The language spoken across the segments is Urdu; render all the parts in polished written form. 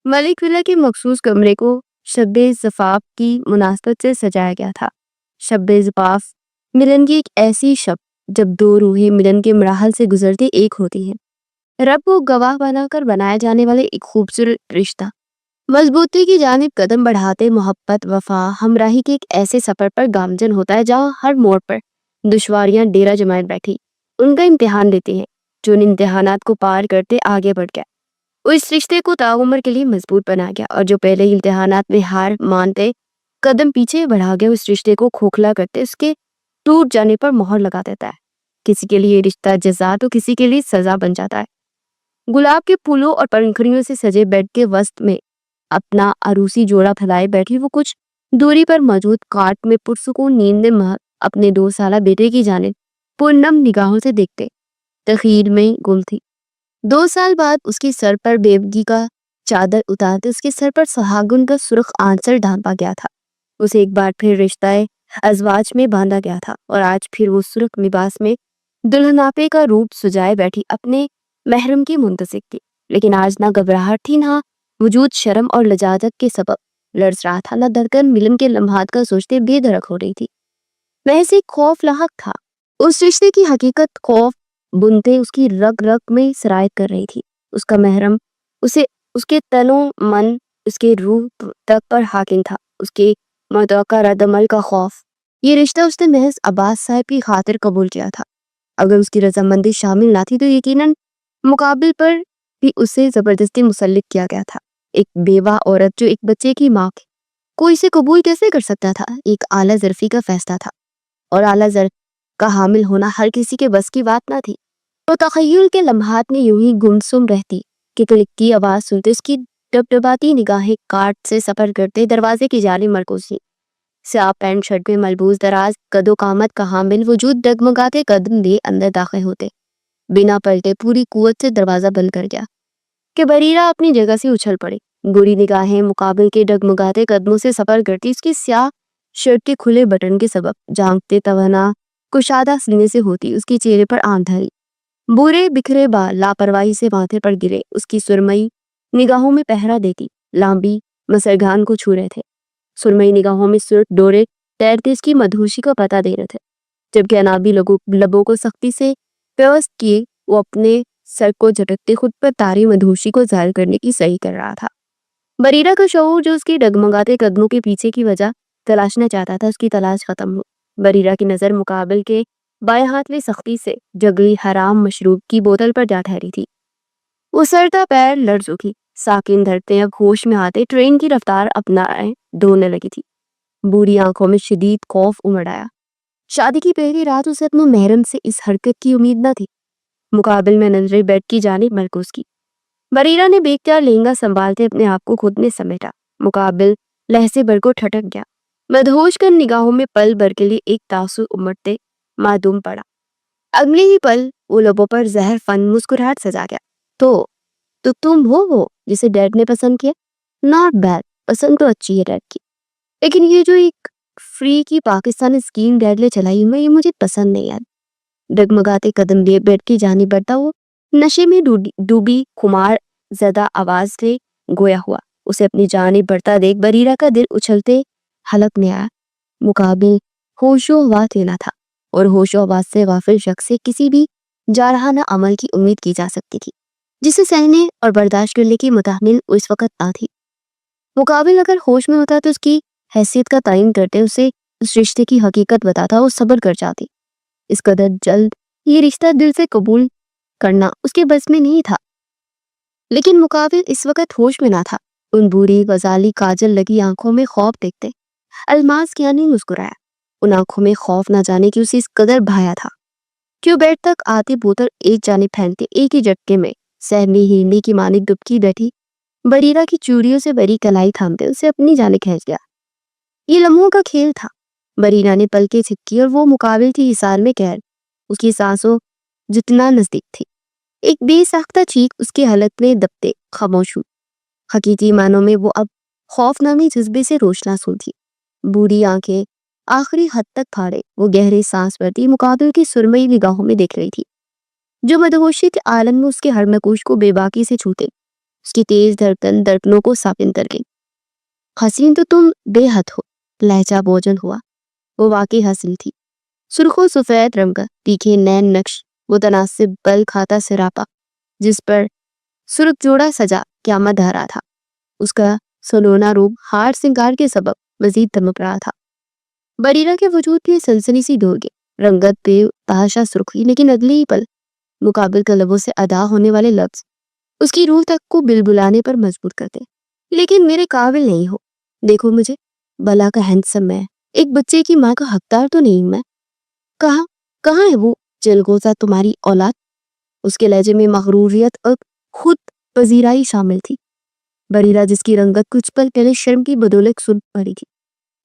ملک ولا کے مخصوص کمرے کو شب زفاف کی مناسبت سے سجایا گیا تھا۔ شب زفاف ملن کی ایک ایسی شب جب دو روحیں ملن کے مراحل سے گزرتے ایک ہوتی ہیں۔ رب کو گواہ بنا کر بنایا جانے والے ایک خوبصورت رشتہ مضبوطی کی جانب قدم بڑھاتے محبت، وفا، ہمراہی کے ایک ایسے سفر پر گامزن ہوتا ہے جہاں ہر موڑ پر دشواریاں ڈیرہ جمائے بیٹھی ان کا امتحان لیتے ہیں، جو ان امتحانات کو پار کرتے آگے بڑھ گیا وہ اس رشتے کو تاعمر کے لیے مضبوط بنا گیا، اور جو پہلے ہی امتحانات میں ہار مانتے قدم پیچھے بڑھا گیا اس رشتے کو کھوکھلا کرتے اس کے ٹوٹ جانے پر مہر لگا دیتا ہے۔ کسی کے لیے رشتہ جزا تو کسی کے لیے سزا بن جاتا ہے۔ گلاب کے پھولوں اور پنکھڑیوں سے سجے بیڈ کے وسط میں اپنا عروسی جوڑا پھیلائے بیٹھی وہ کچھ دوری پر موجود کاٹ میں پرسکون نیند میں اپنے 2 سالہ بیٹے کی جانب پرنم نگاہوں سے دیکھتے تخیل میں گم تھی۔ 2 سال بعد اس کے سر پر بیوگی کا چادر اتارتے اس کے سر پر سہاگن کا سرخ آنچل ڈھانپا گیا تھا۔ اسے ایک بار پھر رشتہ ازواج میں باندھا گیا تھا، اور آج پھر وہ سرخ لباس میں دلہناپے کا روپ سجائے بیٹھی اپنے محرم کی منتظر تھی، لیکن آج نہ گھبراہٹ تھی، نہ وجود شرم اور لجاجت کے سبب لرز رہا تھا، نہ دھڑکن ملن کے لمحات کا سوچتے بے دھڑک ہو رہی تھی۔ محض ایک خوف لاحق تھا، اس رشتے کی حقیقت خوف بنتے اس کی رگ رگ میں سرایت کر رہی تھی۔ اس کا محرم اسے اس کے تنو من اس کے روح تک پر حاکم تھا، اس کے متوقع رد عمل کا خوف۔ یہ رشتہ اس نے محض عباس صاحب کی خاطر قبول کیا تھا، اگر اس کی رضامندی شامل نہ تھی تو یقیناً مقابل پر بھی اسے زبردستی مسلط کیا گیا تھا۔ ایک بیوہ عورت جو ایک بچے کی ماں تھی، کوئی اسے قبول کیسے کر سکتا تھا؟ ایک اعلیٰ ظرفی کا فیصلہ تھا، اور اعلیٰ ظرف کا حامل ہونا ہر کسی کے بس کی بات نہ تھی۔ تو تخیل کے لمحات میں یوں ہی گمسم رہتی کہ کلک کی آواز سنتے اس کی ڈبڈباتی نگاہیں کاٹ سے سفر کرتے دروازے کی جانب مرکوز تھی۔ سیاہ پینٹ شرٹ میں ملبوس دراز قد و قامت کا حامل وجود ڈگمگاتے قدم لیے اندر داخل ہوتے بنا پلٹے پوری قوت سے دروازہ بند کر گیا کہ بریرہ اپنی جگہ سے اچھل پڑی۔ گوری نگاہیں مقابل کے ڈگمگاتے قدموں سے سفر کرتی اس کی سیاہ شرٹ کے کھلے بٹن کے سبب جھانکتے توانا کشادہ سینے سے ہوتی اس کے چہرے پر آنکھ دھری، بورے بکھرے بال لاپرواہی سے ماتھے پر گرے اس کی سرمئی نگاہوں میں پہرا دیتی لامبی مسرگان کو چھو رہے تھے۔ سرمئی نگاہوں میں سرخ ڈورے تیرتے اس کی مدہوشی کا پتہ دے رہے تھے، جبکہ انابی لبوں کو سختی سے پیوست کیے وہ اپنے سر کو جھٹکتے خود پر طاری مدہوشی کو ظاہر کرنے کی صحیح کر رہا تھا۔ بریرہ کا شعور جو اس کے ڈگمگاتے قدموں کے پیچھے کی وجہ تلاشنا چاہتا تھا، اس کی تلاش ختم ہو۔ بریرہ کی نظر مقابل کے بائیں ہاتھ میں سختی سے جگلی حرام مشروب کی بوتل پر جا ٹھہری تھی۔ وہ سرتا پیر لرز اٹھی، ساکن دھڑتے اب ہوش میں آتے ٹرین کی رفتار اپنائے ڈھونڈنے لگی تھی۔ بوڑھی آنکھوں میں شدید خوف امڑ آیا۔ شادی کی پہلی رات اسے اپنے محرم سے اس حرکت کی امید نہ تھی۔ مقابل میں نظریں بیڈ کی جانب مرکوز کی۔ بریرہ نے بے اختیار لہنگا سنبھالتے اپنے آپ کو خود میں سمیٹا۔ مقابل لہجے بھر کو ٹھٹک گیا، مدہوش کر نگاہوں میں پل بھر کے لیے ایک تاثر امڑتے معدوم پڑا۔ اگلے ہی پل وہ لبوں پر زہر فن مسکراہٹ سجا گیا۔ تو تم وہ جسے ڈیڈ نے پسند کیا؟ ناٹ بیڈ، پسند تو اچھی ہے ڈیڈ کی، لیکن یہ جو ایک فری کی پاکستانی اسکیم ڈیڈ نے چلائی ہوئی یہ مجھے پسند نہیں ہے۔ ڈگمگاتے قدم لیے بیڈ کی جانب بڑھتا وہ نشے میں ڈوبی خمار زدہ آواز سے گویا ہوا۔ اسے اپنی جانب بڑھتا دیکھ بریرہ کا دل اچھلتے حلق میں آیا۔ مقابل ہوش و حواس لینا تھا، اور ہوش و حواس سے غافل شخص سے کسی بھی جارحانہ عمل کی امید کی جا سکتی تھی جسے سہنے اور برداشت کرنے کی متحمل اس وقت نہ تھی۔ مقابل اگر ہوش میں ہوتا تو اس کی حیثیت کا تعین کرتے اسے اس رشتے کی حقیقت بتاتا وہ صبر کر جاتی۔ اس قدر جلد یہ رشتہ دل سے قبول کرنا اس کے بس میں نہیں تھا، لیکن مقابل اس وقت ہوش میں نہ تھا۔ ان بوڑھی غزالی کاجل لگی آنکھوں میں خوف دیکھتے الماس کیا نہیں مسکرایا۔ ان آنکھوں میں خوف نہ جانے کی اسے اس قدر بھایا تھا کہ وہ بیڈ تک آتے بوتل ایک جانب پھینکتے ایک ہی جھٹکے میں سہمی ہیرنی کی مانند ڈبکی بیٹھی بریرہ کی چوڑیوں سے بری کلائی تھامتے اسے اپنی جانب کھینچ گیا۔ یہ لمحوں کا کھیل تھا۔ بریرہ نے پلکیں جھپکی اور وہ مقابل تھی حصار میں قید، اس کی سانسوں جتنا نزدیک تھی۔ ایک بے ساختہ چیخ اس کے حلق میں دبتے خاموش ہوئی۔ حقیقی معنوں میں وہ اب خوف نامی جذبے سے روشناسوں تھی۔ بوڑھی آنکھیں آخری حد تک پھاڑے وہ گہرے سانس بھرتی مقابل کی سرمئی نگاہوں میں دیکھ رہی تھی، جو مدہوشی کے عالم میں اس کے ہر نقوش کو بے باکی سے چھوتے اس کی تیز دھڑکن دھڑکنوں کو ساکن کر گئی۔ حسین تو تم بے حد ہو، لہجہ بوجھل ہوا۔ وہ واقعی حسین تھی، سرخ و سفید رنگ کا، تیکھے نین نقش، متناسب بل کھاتا سراپا جس پر سرخ جوڑا سجا قیامت دھرا تھا۔ اس کا سلونا روپ ہار سنگار کے سبب مزید دمک رہا تھا۔ بریرہ کے وجود پہ سنسنی سی دوڑ گئی، رنگت پہ تحاشا سرخی، لیکن اگلے ہی پل مقابل کا لبوں سے ادا ہونے والے لفظ اس کی روح تک کو بلبلانے پر مجبور کرتے۔ لیکن میرے قابل نہیں ہو، دیکھو مجھے، بلا کا ہینڈسم میں، ایک بچے کی ماں کا حقدار تو نہیں میں۔ کہاں ہے وہ جلگوزہ تمہاری اولاد؟ اس کے لہجے میں مغروریت اور خود پذیرائی شامل تھی۔ بریرہ جس کی رنگت کچھ پل پہلے شرم کی بدولت سرخ پڑی تھی،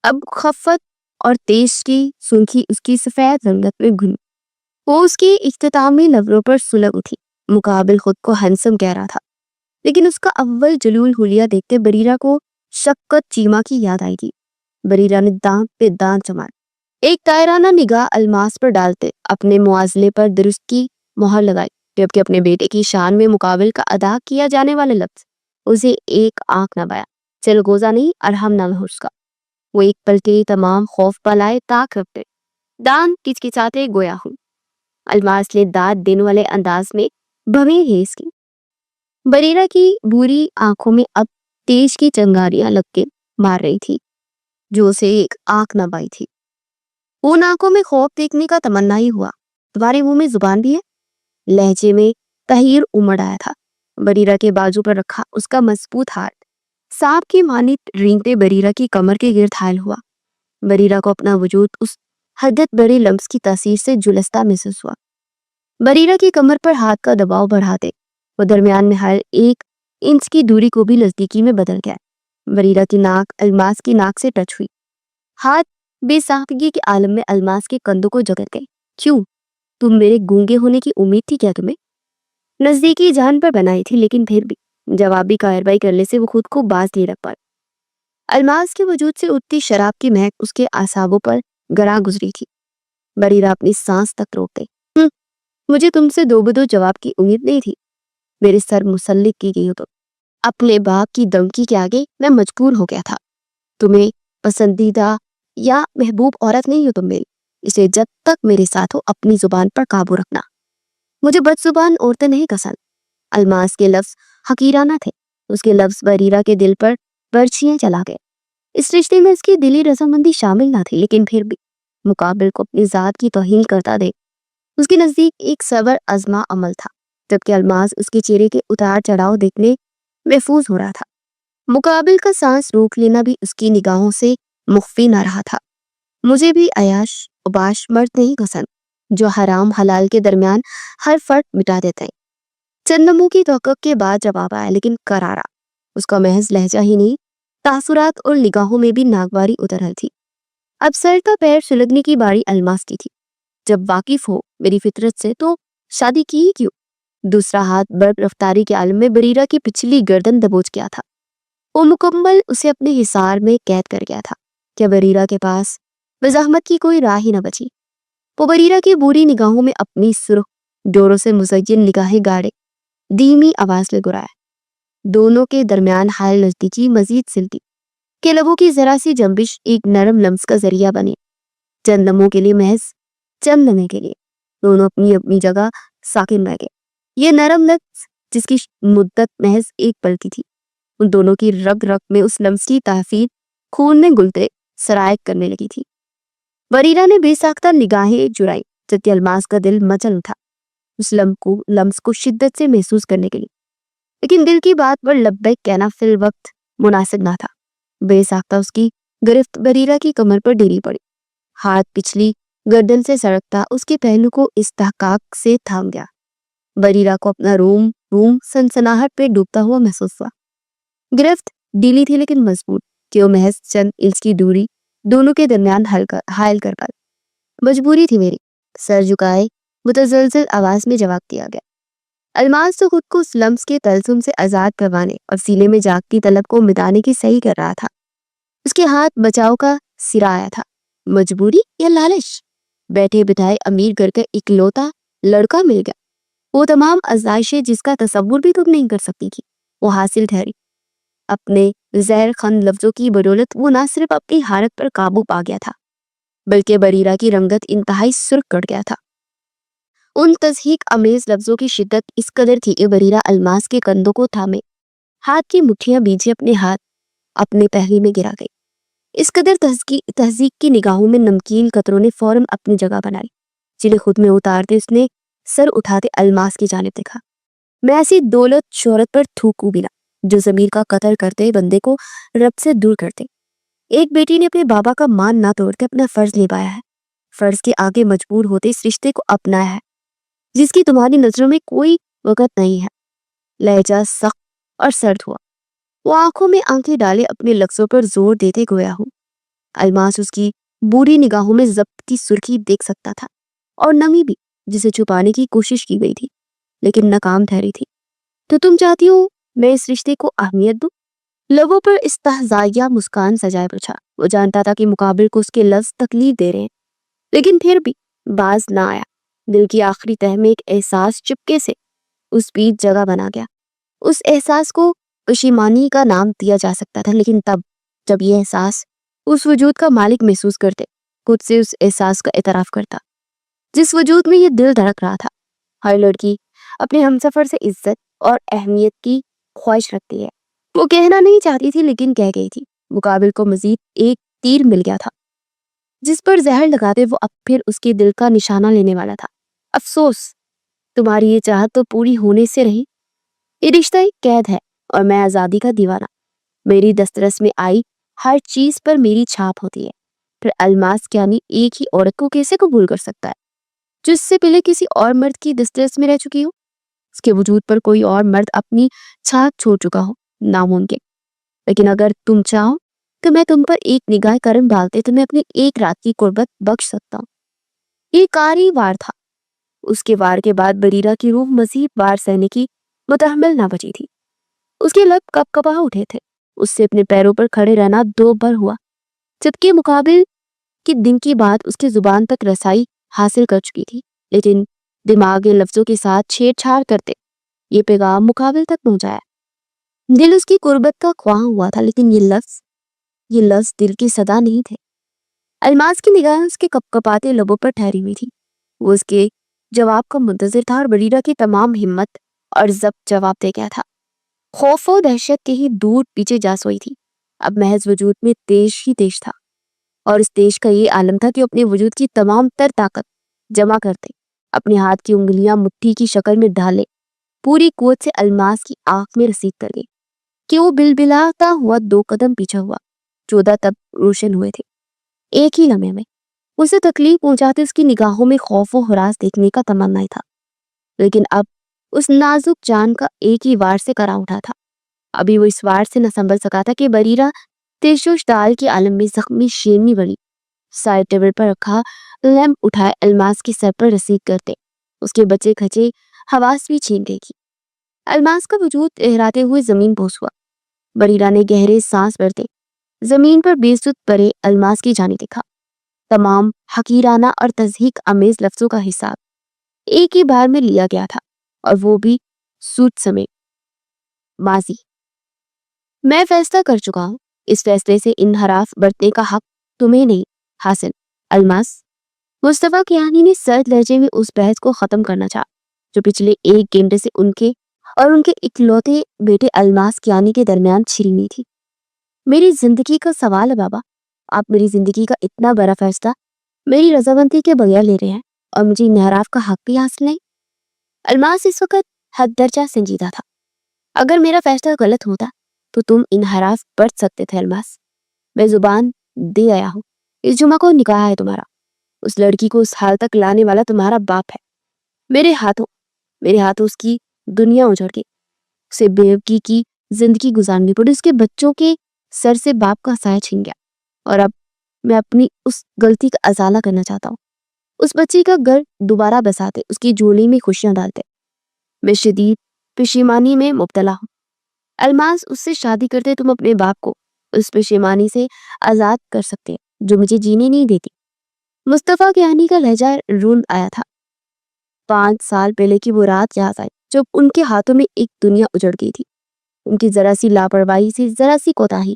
اب خفت اور تیز کی سنکھی اس کی سفید رنگت میں گھن۔ وہ اس کی اختتامی لبوں پر سلگ اٹھی، مقابل خود کو ہنسم کہہ رہا تھا، لیکن اس کا اول جلول حلیہ دیکھتے بریرہ کو شفقت چیما کی یاد آئی تھی۔ بریرہ نے دانت پہ دانت جمائے، ایک دائرانہ نگاہ الماس پر ڈالتے اپنے موازلے پر درست کی مہر لگائی، جبکہ اپنے بیٹے کی شان میں مقابل کا ادا کیا جانے والے لفظ اسے ایک آنکھ نہ بایا، چلگوزہ نہیں، ارحم نہ ہو اس کا۔ وہ ایک پل کے تمام خوف پلائے تاک رکھتے، دان کچکچاتے گویا ہوں۔ الماس نے داد دینے والے انداز میں بھویں ہیس کی۔ بریرہ کی بری آنکھوں میں اب تیز کی چنگاریاں لگ کے مار رہی تھی جو اسے ایک آنکھ نہ بائی تھی۔ ان آنکھوں میں خوف دیکھنے کا تمنا ہی ہوا۔ تمہارے منہ میں زبان بھی ہے؟ لہجے میں تحیر امڑ آیا تھا۔ بریرہ کے بازو پر رکھا اس کا مضبوط ہاتھ سانپ کی مانند رینگتے بریرہ کی کمر کے گرد حائل ہوا۔ بریرہ کو اپنا وجود اس حدت بڑے لمس کی تاثیر سے جلستہ محسوس ہوا۔ بریرہ کی کمر پر ہاتھ کا دباؤ بڑھاتے وہ درمیان میں حائل 1 انچ کی دوری کو بھی نزدیکی میں بدل گیا۔ بریرہ کی ناک الماس کی ناک سے ٹچ ہوئی، ہاتھ بے ساختگی کے عالم میں الماس کے کندھوں کو جگڑ گئے۔ کیوں؟ تم میرے گونگے ہونے کی امید تھی کیا تمہیں؟ نزدیکی جان پر بنائی تھی، لیکن پھر بھی جوابی کارروائی کرنے سے وہ خود کو باز نہیں رکھ پائی۔ الماس کے وجود سے اٹھتی شراب کی مہک اس کے اعصابوں پر گراں گزری تھی۔ بریرہ اپنی سانس تک روکتے، مجھے تم سے دو بدو جواب کی امید نہیں تھی، میرے سر مسلط کی گئی ہو تو اپنے باپ کی دھمکی کے آگے میں مجبور ہو گیا تھا۔ تمہیں پسندیدہ یا محبوب عورت نہیں ہو تم میری، اسے جب تک میرے ساتھ ہو اپنی زبان پر قابو رکھنا۔ مجھے بد زبان عورتیں نہیں پسند۔ الماس کے لفظ حقیرانہ تھے، اس کے لفظ بریرہ کے دل پر برچھیاں چلا گئے۔ اس رشتے میں اس کی دلی رضامندی شامل نہ تھی، لیکن پھر بھی مقابل کو اپنی ذات کی توہین کرتا دیکھ اس کے نزدیک ایک صبر آزما عمل تھا، جبکہ الماس اس کے چہرے کے اتار چڑھاؤ دیکھنے محفوظ ہو رہا تھا۔ مقابل کا سانس روک لینا بھی اس کی نگاہوں سے مخفی نہ رہا تھا۔ مجھے بھی عیاش عباش مرد نہیں پسند جو حرام حلال کے درمیان ہر فرق مٹا دیتے ہیں۔ چند لمحوں کی توقع کے بعد جواب آیا، لیکن کرارا۔ اس کا محض لہجہ ہی نہیں، تاثرات اور نگاہوں میں بھی ناگواری اتر آئی تھی۔ اب سر کا پیر سلگنے کی باری الماس کی تھی۔ جب واقف ہو میری فطرت سے تو شادی کی ہی کیوں؟ دوسرا ہاتھ برق رفتاری کے عالم میں بریرہ کی پچھلی گردن دبوچ گیا تھا۔ وہ مکمل اسے اپنے حصار میں قید کر گیا تھا۔ کیا بریرہ کے پاس مزاحمت کی کوئی راہ ہی نہ بچی؟ وہ بریرہ کی بری نگاہوں میں اپنی سرخ ڈوروں سے مزین نگاہیں گاڑے دھیمی آواز میں گرایا۔ دونوں کے درمیان حائل نزدیکی مزید سلتی کہ لبوں کی ذرا سی جنبش ایک نرم لمس کا ذریعہ بنے۔ چند لمحوں کے لیے، محض چند لمحے کے لیے، دونوں اپنی اپنی جگہ ساکن رہ گئے۔ یہ نرم لمس جس کی مدت محض ایک پل کی تھی، ان دونوں کی رگ رگ میں اس لمس کی تحفیر خون میں گلتے سرائق کرنے لگی تھی۔ بریرہ نے بے ساختہ نگاہیں جرائی، جبکہ الماس کا دل مچل اٹھا اس لمس کو شدت سے محسوس کرنے کے لیے، لیکن دل کی بات پر لبیک کہنا فی الوقت مناسب نہ تھا۔ بے ساختہ اس کی گرفت بریرہ کی کمر پر ڈیری پڑی، ہاتھ پچھلی گردن سے سڑکتا اس کے پہلو کو استحقاق سے تھام گیا۔ بریرہ کو اپنا روم سنسناہٹ پہ ڈوبتا ہوا محسوس ہوا۔ گرفت ڈیلی تھی لیکن مضبوط کہ وہ محض چند انچ کی دوری دونوں کے درمیان حائل کر پائے۔ مجبوری تھی میری، سر جھکائے متزلزل آواز میں جواب دیا گیا۔ الماس تو خود کو اس لمس کے تلسم سے آزاد کروانے اور سینے میں جاگتی طلب کو مٹانے کی صحیح کر رہا تھا۔ اس کے ہاتھ بچاؤ کا سرا آیا تھا۔ مجبوری یا لالچ؟ بیٹھے بٹھائے امیر گھر کا اکلوتا لڑکا مل گیا، وہ تمام ازائشیں جس کا تصور بھی تم نہیں کر سکتی تھی۔ وہ حاصل ٹھہری۔ اپنے زہر خند لفظوں کی بدولت وہ نہ صرف اپنی حالت پر قابو پا گیا تھا بلکہ بریرہ کی رنگت انتہائی سرخ کر گیا تھا۔ ان تضحیک امیز لفظوں کی شدت اس قدر تھی کہ بریرہ الماس کے کندھوں کو تھامے ہاتھ کی مٹھیاں بیجے اپنے پہلی میں گرا گئی۔ اس قدر تہذیب کی نگاہوں میں نمکین قطروں نے فوراً اپنی جگہ بنائی، جنہیں خود میں اتارتے اس نے سر اٹھاتے الماس کی جانب دیکھا۔ میں ایسی دولت شہرت پر تھوکوں بھی نہ جو ضمیر کا قتل کرتے بندے کو رب سے دور کرتے۔ ایک بیٹی نے اپنے بابا کا مان نہ توڑتے اپنا فرض نبھایا ہے، فرض کے آگے مجبور ہوتے اس رشتے کو اپنایا ہے جس کی تمہاری نظروں میں کوئی وقت نہیں ہے۔ لہجہ سخت اور سرد ہوا، وہ آنکھوں میں آنکھیں ڈالے اپنے لفظوں پر زور دیتے گویا ہوں۔ الماس اس کی بوڑھی نگاہوں میں ضبط کی سرخی دیکھ سکتا تھا اور نمی بھی جسے چھپانے کی کوشش کی گئی تھی لیکن ناکام ٹھہری تھی۔ تو تم چاہتی ہو میں اس رشتے کو اہمیت دوں؟ لبوں پر استہزائیہ مسکان سجائے پوچھا۔ وہ جانتا تھا کہ مقابل کو اس کے لفظ تکلیف دے رہے ہیں لیکن پھر بھی باز نہ آیا۔ دل کی آخری تہہ میں ایک احساس چپکے سے اس بیچ جگہ بنا گیا۔ اس احساس کو پشیمانی کا نام دیا جا سکتا تھا لیکن تب جب یہ احساس اس وجود کا مالک محسوس کرتے، خود سے اس احساس کا اعتراف کرتا جس وجود میں یہ دل دھڑک رہا تھا۔ ہر لڑکی اپنے ہمسفر سے عزت اور اہمیت کی خواہش رکھتی ہے۔ وہ کہنا نہیں چاہتی تھی لیکن کہہ گئی تھی۔ مقابل کو مزید ایک تیر مل گیا تھا جس پر زہر لگاتے وہ اب پھر اس کے دل کا نشانہ لینے والا تھا۔ افسوس، تمہاری یہ چاہت تو پوری ہونے سے رہی۔ یہ رشتہ ایک قید ہے اور میں آزادی کا دیوانہ۔ میری دسترس میں آئی ہر چیز پر میری چھاپ ہوتی ہے۔ پھر الماس کیانی ایک ہی عورت کو کیسے قبول کر سکتا ہے جو اس سے پہلے کسی اور مرد کی دسترس میں رہ چکی ہو؟ اس کے وجود پر کوئی اور مرد اپنی چھاپ چھوڑ چکا ہو، ناممکن۔ لیکن اگر تم چاہو تو میں تم پر ایک نگاہ کرم ڈالتے تمہیں اپنی ایک رات کی قربت بخش سکتا ہوں۔ یہ کاری وار تھا۔ اس کے وار کے بعد بریرہ کی روح مزید وار سہنے کی متحمل نہ بچی تھی۔ اس کے لب کپ کپا اٹھے تھے۔ اس سے اپنے پیروں پر کھڑے رہنا دو بر ہوا جبکہ مقابل کی دن کی بات اس کی زبان تک رسائی حاصل کر چکی تھی، لیکن دماغ لفظوں کے ساتھ چھیڑ چھاڑ کرتے یہ پیغام مقابل تک پہنچایا۔ دل اس کی قربت کا خواہاں ہوا تھا لیکن یہ لفظ دل کی صدا نہیں تھے۔ الماس کی نگاہیں اس کے کپ کپاتے لبوں پر ٹھہری ہوئی تھی۔ وہ اس کے جواب کا منتظر تھا اور بریرہ کی تمام ہمت اور ضبط جواب دے گیا تھا۔ خوف و دہشت کے ہی دور پیچھے جا سوئی تھی۔ اب محض وجود میں تیش ہی تیش تھا اور اس تیش کا یہ عالم تھا کہ اپنے وجود کی تمام تر طاقت جمع کرتے اپنے ہاتھ کی انگلیاں مٹھی کی شکل میں ڈھالے پوری قوت سے الماس کی آنکھ میں رسید کر گئی کہ وہ بلبلاتا ہوا 2 قدم پیچھے ہوا۔ 14 تب روشن ہوئے تھے۔ ایک ہی لمحے میں اسے تکلیف پہنچاتے اس کی نگاہوں میں خوف و ہراس دیکھنے کا تمنا ہی تھا، لیکن اب اس نازک جان کا ایک ہی وار سے کرا اٹھا تھا۔ ابھی وہ اس وار سے نہ سنبھل سکا تھا کہ بریرہ تیشوش دال کے عالم میں زخمی شیرنی بنی سائڈ ٹیبل پر رکھا لیمپ اٹھائے الماس کی سر پر رسید کرتے اس کے بچے کھچے حواس بھی چھین گئی تھی۔ الماس کا وجود اہراتے ہوئے زمین بوس ہوا۔ بریرہ نے گہرے سانس بھرتے زمین پر بے سود پڑے الماس کی جانب دیکھا۔ تمام حقیرانہ اور تضحیک امیز لفظوں کا حساب ایک ہی بار میں لیا گیا تھا اور وہ بھی سود سمیت۔ ماضی میں فیصلہ کر چکا ہوں، اس فیصلے سے انحراف برتنے کا حق تمہیں نہیں حاصل الماس۔ مصطفیٰ کیانی نے سرد لہجے میں اس بحث کو ختم کرنا چاہا جو پچھلے 1 گھنٹے سے ان کے اکلوتے بیٹے الماس کیانی کے درمیان چھڑی ہوئی تھی۔ میری زندگی کا سوال ہے بابا، آپ میری زندگی کا اتنا بڑا فیصلہ میری رضامندی کے بغیر لے رہے ہیں اور مجھے انحراف کا حق بھی حاصل نہیں۔ الماس اس وقت حد درجہ سنجیدہ تھا۔ اگر میرا فیصلہ غلط ہوتا تو تم انحراف برت سکتے تھے الماس۔ میں زبان دے آیا ہوں، اس جمعہ کو نکاح ہے تمہارا، اس لڑکی کو اس حال تک لانے والا تمہارا باپ ہے۔ میرے ہاتھوں اس کی دنیا اجڑ گئی، اسے بیوقی کی زندگی گزارنی پڑی، اس کے بچوں کے سر سے باپ کا سایہ چھن گیا اور اب میں اپنی اس غلطی کا ازالہ کرنا چاہتا ہوں۔ اس بچی کا گھر دوبارہ بساتے، اس کی جھولی میں خوشیاں ڈالتے۔ میں شدید پشیمانی میں مبتلا ہوں الماس، اس سے شادی کرتے تم اپنے باپ کو اس پشیمانی سے آزاد کر سکتے جو مجھے جینے نہیں دیتی۔ مصطفیٰ کیانی کا لہجہ روند آیا تھا۔ 5 سال پہلے کی وہ رات یاد آئی جب ان کے ہاتھوں میں ایک دنیا اجڑ گئی تھی۔ ان کی ذرا سی لاپرواہی سے ذرا سی کوتاہی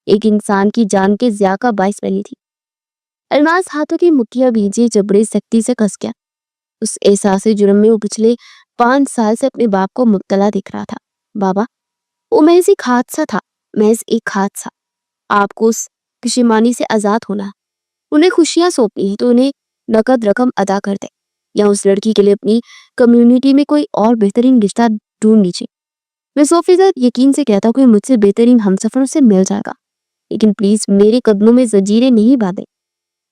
ایک انسان کی جان کے ضیاع کا باعث بنی تھی۔ الماس ہاتھوں کی مٹھیاں بھیجے جبڑے سختی سے کس گیا۔ اس احساس جرم میں وہ پچھلے 5 سال سے اپنے باپ کو مبتلا دیکھ رہا تھا۔ بابا، وہ محض ایک حادثہ تھا، محض ایک حادثہ۔ آپ کو اس پشیمانی سے آزاد ہونا، انہیں خوشیاں سونپنی ہے تو انہیں نقد رقم ادا کر دے، یا اس لڑکی کے لیے اپنی کمیونٹی میں کوئی اور بہترین رشتہ ڈھونڈ لیجیے۔ میں 100% یقین سے کہتا ہوں کہ مجھ سے بہترین ہمسفر سے مل جائے گا، لیکن پلیز میرے قدموں میں زنجیریں نہیں باندھیں۔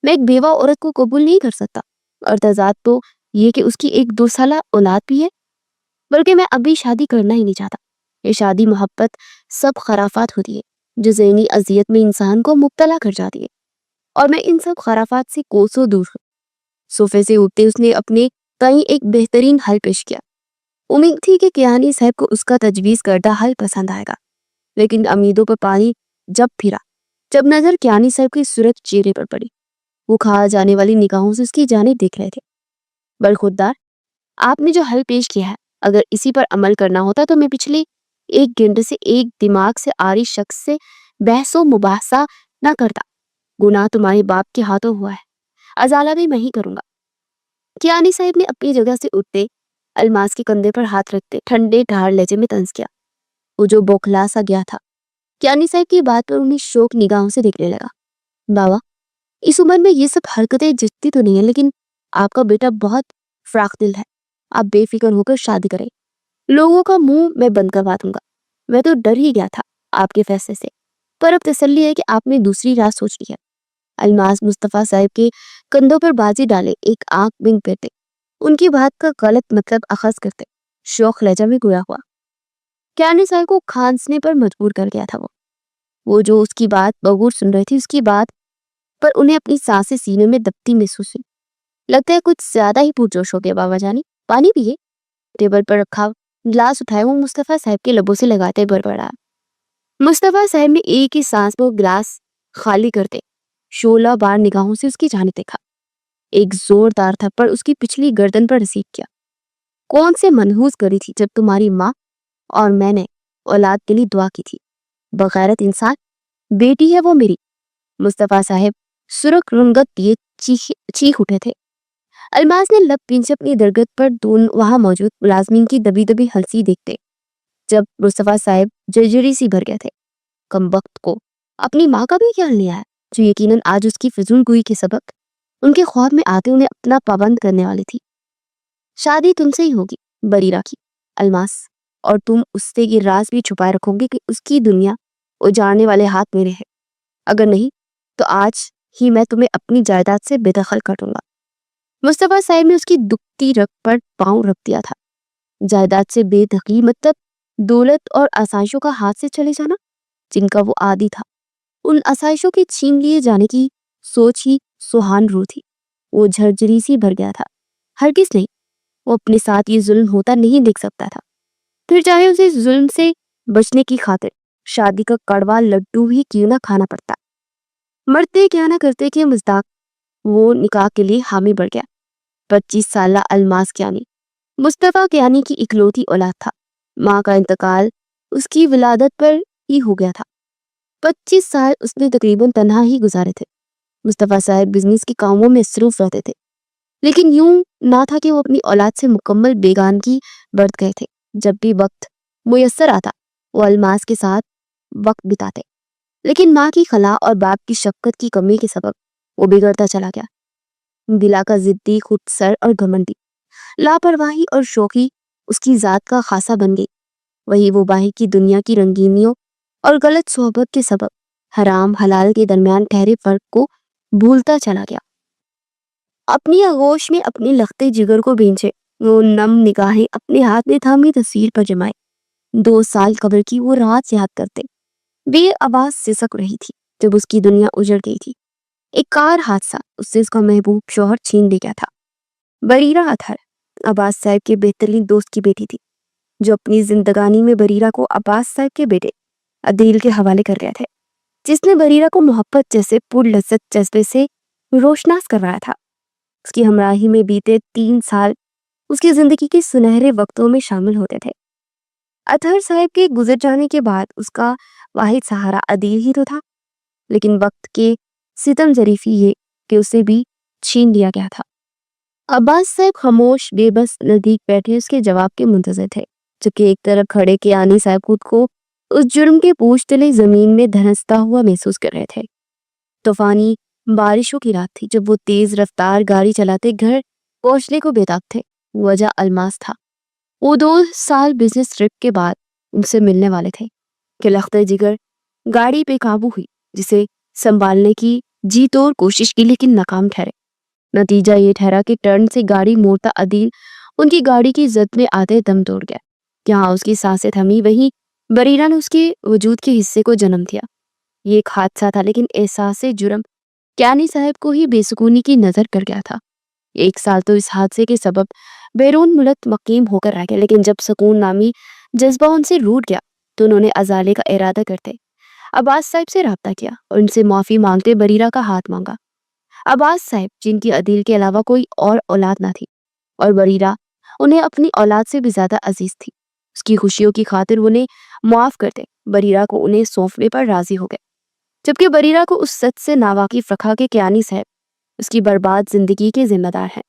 میں ایک بیوہ عورت کو قبول نہیں کر سکتا، اور تضاد تو یہ کہ اس کی ایک 2 سالہ اولاد بھی ہے، بلکہ میں ابھی شادی کرنا ہی نہیں چاہتا۔ یہ شادی محبت سب خرافات ہوتی ہے جو ذہنی اذیت میں انسان کو مبتلا کر جاتی ہے، اور میں ان سب خرافات سے کوسوں دور ہوں۔ صوفے سے اٹھتے اس نے اپنے تئیں ایک بہترین حل پیش کیا۔ امید تھی کہ کیانی صاحب کو اس کا تجویز کردہ حل پسند آئے گا، لیکن امیدوں پر پانی جب پھرا، جب نظر کیانی صاحب کی صورت چہرے پر پڑی، وہ کھا جانے والی نگاہوں سے اس کی جانب دیکھ رہے تھے۔ برخودار، آپ نے جو حل پیش کیا ہے، اگر اسی پر عمل کرنا ہوتا تو میں پچھلے 1 گھنٹے سے ایک دماغ سے آری شخص سے بحث و مباحثہ نہ کرتا۔ گناہ تمہارے باپ کے ہاتھوں ہوا ہے، ازالہ بھی میں ہی کروں گا۔ کیانی صاحب نے اپنی جگہ سے اٹھتے الماس کے کندھے پر ہاتھ رکھتے ٹھنڈے ٹھار لہجے میں طنز کیا۔ وہ جو بوکھلا سا گیا تھا، کیانی صاحب کی بات پر انہیں شوق نگاہوں سے دیکھنے لگا۔ بابا، اس عمر میں یہ سب حرکتیں جچتی تو نہیں ہیں، لیکن آپ کا بیٹا بہت فراخ دل ہے، آپ بے فکر ہو کر شادی کریں۔ لوگوں کا منہ میں بند کروا دوں گا۔ میں تو ڈر ہی گیا تھا آپ کے فیصلے سے، پر اب تسلی ہے کہ آپ نے دوسری راہ سوچ لی ہے۔ الماس مصطفیٰ صاحب کے کندھوں پر بازی ڈالے ایک آنکھ بند کرتے، ان کی بات کا غلط مطلب اخذ کرتے شوق لہجہ میں گویا ہوا۔ کیانی صاحب کو کھانسنے پر مجبور کر گیا تھا وہ جو اس کی بات بغور سن رہی تھی، اس کی بات پر انہیں اپنی سانسیں سینے میں دبتی محسوس ہوئی۔ لگتا ہے کچھ زیادہ ہی پرجوش ہو گیا بابا جانی، پانی پیے۔ ٹیبل پر رکھا گلاس اٹھائے وہ مصطفیٰ صاحب کے لبوں سے لگاتے بڑبڑایا۔ مصطفیٰ صاحب نے ایک ہی سانس میں وہ گلاس خالی کرتے 16 بار نگاہوں سے اس کی جانب دیکھا۔ ایک زوردار تھپڑ اس کی پچھلی گردن پر رسید کیا۔ کون سے منحوس کری تھی جب تمہاری ماں اور میں نے اولاد کے لیے دعا کی تھی؟ بغیرت انسان، بیٹی ہے وہ میری۔ مصطفیٰ صاحب سرخ رنگت لیے چیخ اٹھے تھے۔ الماس نے لب پینچے اپنی درگت پر وہاں موجود ملازمین کی دبی دبی ہنسی دیکھتے جب مصطفیٰ صاحب جرجری سی بھر گئے تھے۔ کم وقت کو اپنی ماں کا بھی خیال نہیں آیا، جو یقیناً آج اس کی فضول گوئی کے سبق ان کے خواب میں آتے انہیں اپنا پابند کرنے والی تھی۔ شادی تم سے ہی ہوگی بریرہ کی، الماس، اور تم اس سے یہ راز بھی چھپائے رکھو گے کہ اس کی دنیا اجاڑنے والے ہاتھ میرے ہیں۔ اگر نہیں تو آج ہی میں تمہیں اپنی جائیداد سے بے دخل کر دوں گا۔ مصطفیٰ صاحب نے اس کی دکھتی رگ پر پاؤں رکھ دیا تھا۔ جائیداد سے بے دخلی مطلب دولت اور آسائشوں کا ہاتھ سے چلے جانا جن کا وہ عادی تھا۔ ان آسائشوں کے چھین لیے جانے کی سوچ ہی سوہان روح تھی۔ وہ جھرجری سی بھر گیا تھا۔ ہرگز نہیں، وہ اپنے ساتھ یہ ظلم ہوتا نہیں دیکھ سکتا تھا، پھر چاہے اسے ظلم سے بچنے کی خاطر شادی کا کڑوا لڈو ہی کیوں نہ کھانا پڑتا۔ مرتے کیا نہ کرتے کہ مزداق وہ نکاح کے لیے حامی بڑھ گیا۔ 25 سالہ الماس کیانی مصطفیٰ کیانی کی اکلوتی اولاد تھا۔ ماں کا انتقال اس کی ولادت پر ہی ہو گیا تھا۔ 25 سال اس نے تقریباً تنہا ہی گزارے تھے۔ مصطفیٰ صاحب بزنس کے کاموں میں مصروف رہتے تھے، لیکن یوں نہ تھا کہ وہ اپنی اولاد سے مکمل بیگانگی برت گئے تھے۔ جب بھی وقت میسر آتا وہ الماس کے ساتھ وقت بتاتے، لیکن ماں کی خلا اور باپ کی شفقت کی کمی کے سبب وہ بگڑتا چلا گیا۔ بلا کا ضدی، خود سر اور گھمنڈی، لاپرواہی اور شوخی اس کی ذات کا خاصہ بن گئی۔ وہی وہ باہر کی دنیا کی رنگینیوں اور غلط صحبت کے سبب حرام حلال کے درمیان ٹھہرے فرق کو بھولتا چلا گیا۔ اپنی آغوش میں اپنے لختے جگر کو بھینچے وہ نم نگاہیں اپنے ہاتھ میں تھامی تصویر پر جمائے۔ 2 سال قبل کی وہ رات یاد کرتے بے آواز سسک رہی تھی جب اس کی دنیا اجڑ گئی تھی۔ ایک کار حادثہ اس سے اس کا محبوب شوہر چھین لے گیا تھا۔ بریرہ اطہر عباس صاحب کے بہترین دوست کی بیٹی تھی، جو اپنی زندگانی میں بریرہ کو عباس صاحب کے بیٹے عدیل کے حوالے کر گئے تھے، جس نے بریرہ کو محبت جیسے پر لذت جذبے سے روشناس کروایا تھا۔ اس کی ہمراہی میں بیتے 3 سال اس کی زندگی کے سنہرے وقتوں میں شامل ہوتے تھے۔ اطہر صاحب کے گزر جانے کے بعد اس کا واحد سہارا عدیل ہی تو تھا، لیکن وقت کے ستم ظریفی یہ کہ اسے بھی چھین لیا گیا تھا۔ عباس صاحب خاموش بے بس نزدیک بیٹھے اس کے جواب کے منتظر تھے، جبکہ ایک طرف کھڑے کیانی صاحب خود کو اس جرم کے پوچھ تلے زمین میں دھنستا ہوا محسوس کر رہے تھے۔ طوفانی بارشوں کی رات تھی جب وہ تیز رفتار گاڑی چلاتے گھر پہنچنے کو بے تاب تھے۔ وجہ الماس تھا۔ وہ 2 سال بزنس ٹرپ کے بعد ان سے ملنے والے تھے کہ لخت جگر گاڑی پہ قابو ہوئی، جسے سنبھالنے کی جی توڑ کوشش کی لیکن ناکام ٹھہرے۔ نتیجہ یہ ٹھہرا کہ ٹرن سے گاڑی موڑتا عدیل ان کی گاڑی کی زد میں آتے دم توڑ گیا۔ جہاں اس کی سانسیں تھمی وہیں بریرہ نے اس کے وجود کے حصے کو جنم دیا۔ یہ ایک حادثہ تھا، لیکن احساس جرم کیانی صاحب کو ہی بے سکونی کی نظر کر گیا تھا۔ 1 سال تو اس حادثے کے سبب بیرون ملک مقیم ہو کر رہ گئے، لیکن جب سکون نامی جذبہ ان سے روٹ گیا تو انہوں نے ازالے کا ارادہ کرتے عباس صاحب سے رابطہ کیا اور ان سے معافی مانگتے بریرہ کا ہاتھ مانگا۔ عباس صاحب جن کی عدیل کے علاوہ کوئی اور اولاد نہ تھی اور بریرہ انہیں اپنی اولاد سے بھی زیادہ عزیز تھی، اس کی خوشیوں کی خاطر انہیں معاف کرتے بریرہ کو انہیں سونپنے پر راضی ہو گئے، جبکہ بریرہ کو اس سچ سے ناواقف رکھا کہ کیانی صاحب اس کی برباد زندگی کے ذمہ دار ہیں۔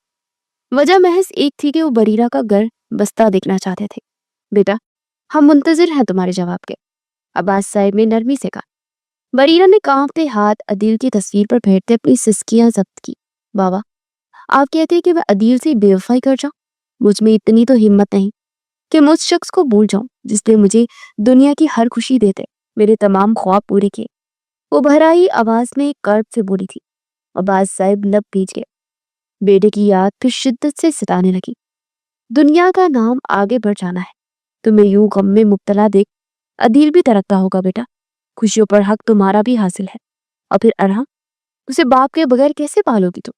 وجہ محض ایک تھی کہ وہ بریرہ کا گھر بستہ دیکھنا چاہتے تھے۔ بیٹا، ہم منتظر ہیں تمہارے جواب کے، عباس صاحب نے نرمی سے کہا۔ بریرہ نے کانپتے ہاتھ عدیل کی تصویر پر پھیرتے اپنی سسکیاں ضبط کی۔ بابا، آپ کہتے ہیں کہ میں عدیل سے بے وفائی کر جاؤں؟ مجھ میں اتنی تو ہمت نہیں کہ مجھ شخص کو بھول جاؤں جس نے مجھے دنیا کی ہر خوشی دیتے میرے تمام خواب پورے کیے۔ وہ بھرائی آواز میں کرب سے بولی تھی۔ عباس صاحب لب بھیج گئے۔ بیٹے کی یاد پھر شدت سے ستانے لگی۔ دنیا کا نام آگے بڑھ جانا ہے، تمہیں یوں غم میں مبتلا دیکھ عدیل بھی ترکتا ہوگا بیٹا۔ خوشیوں پر حق تمہارا بھی حاصل ہے، اور پھر ارحم، اسے باپ کے بغیر کیسے پالو گی تم؟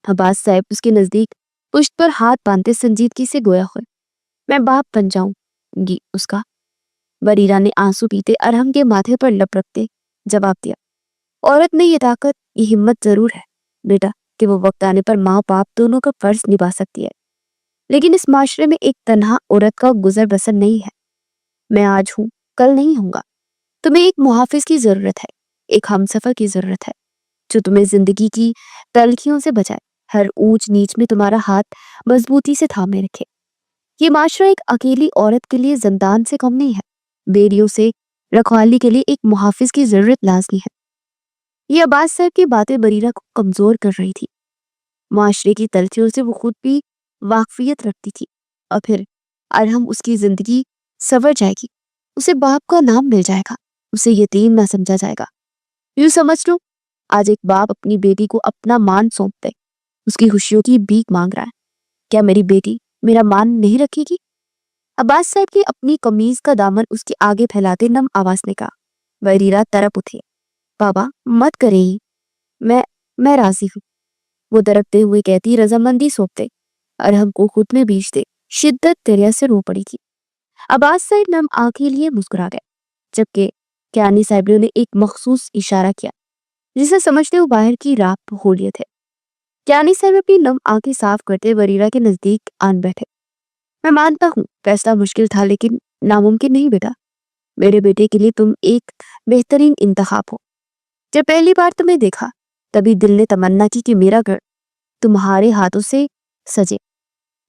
عباس صاحب اس کے نزدیک پشت پر ہاتھ باندھتے سنجیدگی سے گویا ہوئے۔ میں باپ بن جاؤں گی اس کا، بریرہ نے آنسو پیتے ارحم کے ماتھے پر لب رکھتے جواب دیا۔ عورت میں یہ طاقت، یہ ہمت ضرور ہے بیٹا کہ وہ وقت آنے پر ماں باپ دونوں کا فرض نبھا سکتی ہے، لیکن اس معاشرے میں ایک تنہا عورت کا گزر بسر نہیں ہے۔ میں آج ہوں، کل نہیں ہوں گا۔ تمہیں ایک محافظ کی ضرورت ہے، ایک ہمسفر کی ضرورت ہے جو تمہیں زندگی کی تلخیوں سے بچائے، ہر اونچ نیچ میں تمہارا ہاتھ مضبوطی سے تھامے رکھے۔ یہ معاشرہ ایک اکیلی عورت کے لیے زندان سے کم نہیں ہے، بیریوں سے رکھوالی کے لیے ایک محافظ کی ضرورت لازمی ہے۔ یہ عباس صاحب کی باتیں بریرہ کو کمزور کر رہی تھی۔ معاشرے کی تلخیوں سے وہ خود بھی واقفیت رکھتی تھی، اور پھر ارحم اس کی زندگی سنور جائے گی، اسے باپ کا نام مل جائے گا، اسے یتیم نہ سمجھا جائے گا۔ یوں سمجھ لو آج ایک باپ اپنی بیٹی کو اپنا مان سونپ دے، اس کی خوشیوں کی بھیک مانگ رہا ہے۔ کیا میری بیٹی میرا مان نہیں رکھے گی؟ عباس صاحب کی اپنی قمیض کا دامن اس کے آگے پھیلاتے نم آواز نے کہا۔ بریرہ تڑپ اٹھی۔ بابا مت کرے ہی، میں راضی ہوں، وہ درکتے ہوئے کہتی رضامندی سونپتے ارحم کو خود میں بیچتے شدت دریا سے رو پڑی تھی۔ عباس صاحب نم آنکھیں لیے مسکرا گئے، جبکہ کیانی صاحب نے ایک مخصوص اشارہ کیا جسے سمجھتے وہ باہر کی راہ ہو لیے تھے۔ کیانی صاحب اپنی نم آنکھیں صاف کرتے بریرہ کے نزدیک آن بیٹھے۔ میں مانتا ہوں فیصلہ مشکل تھا، لیکن ناممکن نہیں بیٹا۔ میرے بیٹے کے لیے تم ایک بہترین انتخاب ہو۔ جب پہلی بار تمہیں دیکھا تبھی دل نے تمنا کی کہ میرا گھر تمہارے ہاتھوں سے سجے،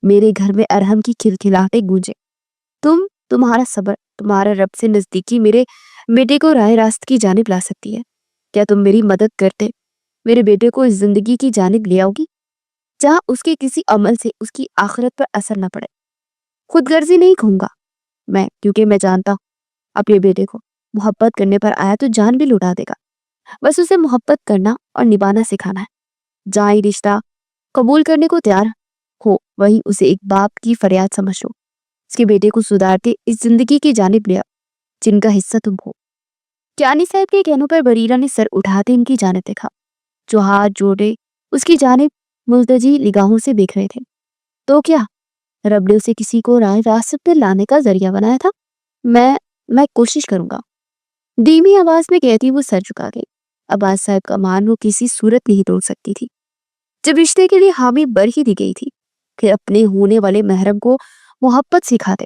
میرے گھر میں ارحم کی کھلکھلاہٹیں گونجے۔ تمہارا صبر، تمہارا رب سے نزدیکی میرے بیٹے کو راہ راست کی جانب لا سکتی ہے۔ کیا تم میری مدد کرتے میرے بیٹے کو اس زندگی کی جانب لے آؤ گی جہاں اس کے کسی عمل سے اس کی آخرت پر اثر نہ پڑے؟ خود غرضی نہیں کہوں گا میں، کیونکہ میں جانتا ہوں اپنے بیٹے کو محبت کرنے پر آیا تو جان بھی لٹا دے گا۔ بس اسے محبت کرنا اور نبھانا سکھانا ہے۔ جہاں یہ رشتہ قبول کرنے کو تیار ہو وہیں اسے ایک باپ کی فریاد سمجھ لو، اس کے بیٹے کو سدھارتے اس زندگی کی جانب لے آؤ جن کا حصہ تم ہو۔ کیانی صاحب کے کہنوں پر بریرہ نے سر اٹھاتے ان کی جانب دیکھا، جو ہاتھ جوڑے اس کی جانب ملتجی نگاہوں سے دیکھ رہے تھے۔ تو کیا رب نے اسے کسی کو راہ راست پہ لانے کا ذریعہ بنایا تھا؟ میں کوشش کروں گا، دھیمی آواز میں کہتی وہ سر جھکا گئی۔ عباس صاحب کا مان وہ کسی صورت نہیں توڑ سکتی تھی۔ جب رشتے کے لیے حامی بر ہی دی گئی تھی، پھر اپنے ہونے والے محرم کو محبت سکھا دے،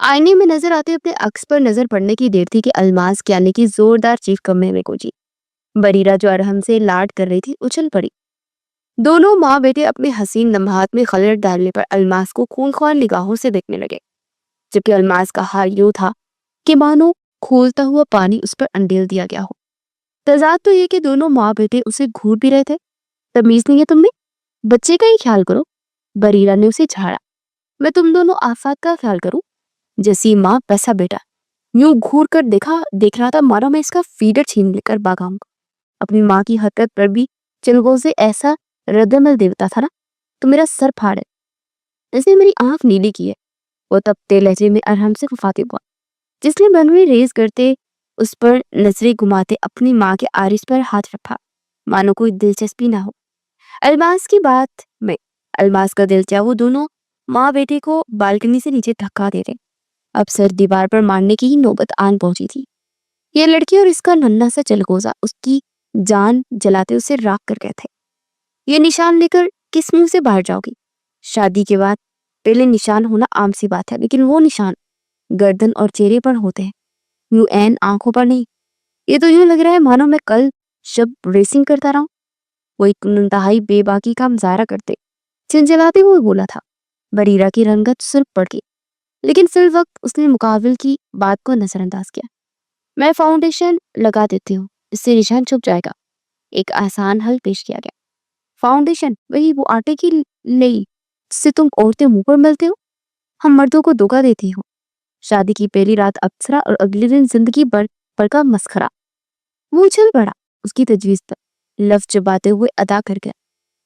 آئینے میں نظر آتے اپنے عکس پر نظر پڑنے کی دیر تھی کہ الماس کیانی کی زوردار چیخ کمرے میں گونجی۔ بریرہ جو ارحم سے لاڈ کر رہی تھی اچھل پڑی۔ دونوں ماں بیٹے اپنے حسین لمحات میں خلل ڈالنے پر الماس کو خونخوار نگاہوں سے دیکھنے لگے، جبکہ الماس کا حال یوں تھا کہ مانو کھولتا ہوا پانی اس پر انڈیل دیا گیا ہو۔ تضاد تو یہ کہ دونوں ماں بیٹے اسے گھور بھی رہے تھے۔ تمیز نہیں ہے تم میں؟ بچے کا ہی خیال کرو۔ بریرہ نے اسے جھاڑا۔ میں تم دونوں آفات کا خیال کروں؟ جیسی ماں ویسا بیٹا۔ یوں گھور کر دیکھ رہا تھا مانو میں اس کا فیڈر چھین لے کر بھاگاؤں گا۔ اپنی ماں کی حرکت پر بھی چلغوں سے ایسا رد عمل دیتا تھا نا تو میرا سر پھاڑے۔ اس نے میری آنکھ نیلی کی ہے۔ وہ تپتے لہجے میں ارحم سے مخاطب ہوا، جس نے بنوی ریز کرتے اس پر نظریں گھماتے اپنی ماں کے آرس پر ہاتھ رکھا، مانو کوئی دلچسپی نہ ہو الماس کی بات میں۔ الماس کا دل چاہا وہ دونوں ماں بیٹے کو بالکنی سے نیچے دھکا دے رہے۔ اب سر دیوار پر مارنے کی ہی نوبت آن پہنچی تھی۔ یہ لڑکی اور اس کا ننھا سا چلغوزہ اس کی جان جلاتے اسے راکھ کر گئے تھے۔ یہ نشان لے کر کس منہ سے باہر جاؤ گی؟ شادی کے بعد پہلے نشان ہونا عام سی بات ہے، لیکن وہ نشان گردن اور چہرے پر ہوتے ہیں، یوں عین آنکھوں پر نہیں۔ یہ تو یوں لگ رہا ہے مانو میں کل شب ریسنگ کرتا رہا ہوں۔ وہ ایک انتہائی بے باکی کا مظاہرہ کرتے چنچلاتے ہوئے بولا تھا۔ بریرہ کی رنگت سرخ پڑ گئی، لیکن فی الوقت اس نے مقابل کی بات کو نظر انداز کیا۔ میں فاؤنڈیشن لگا دیتی ہوں، اس سے نشان چھپ جائے گا۔ ایک آسان حل پیش کیا گیا۔ فاؤنڈیشن؟ وہی وہ آٹے کی لئی جس سے تم عورتیں منہ پر ملتے ہو؟ ہم مردوں کو دھوکہ دیتی ہوں۔ شادی کی پہلی رات ابصرہ اور اگلے دن زندگی بھر کا مسخرہ۔ وہ اچھل پڑا اس کی تجویز پر، لفظ چباتے ہوئے ادا کر گیا۔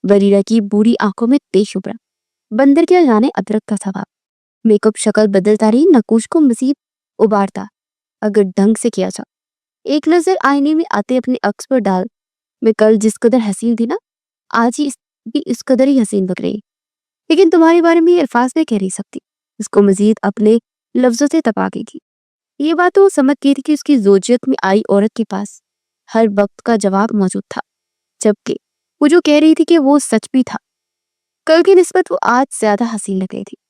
بریرہ کی بوڑھی آنکھوں میں تیز ابھرا۔ بندر کیا جانے ادرک کا ثواب۔ میک اپ شکل بدلتا رہی، نقوش کو مزید ابھارتا اگر ڈھنگ سے کیا جا۔ ایک نظر آئینے میں آتے اپنے عکس پر ڈال۔ میں کل جس قدر حسین تھی نا، آج ہی بھی اس قدر ہی حسین لگ رہی، لیکن تمہارے بارے میں یہ الفاظ میں کہہ نہیں سکتی۔ اس کو مزید اپنے لفظوں سے تپا گئی تھی۔ یہ بات وہ سمجھ گئی تھی کہ اس کی زوجیت میں آئی عورت کے پاس ہر وقت کا جواب موجود تھا، جبکہ وہ جو کہہ رہی تھی کہ وہ سچ بھی تھا۔ کل کی نسبت وہ آج زیادہ حسین لگ رہی تھی۔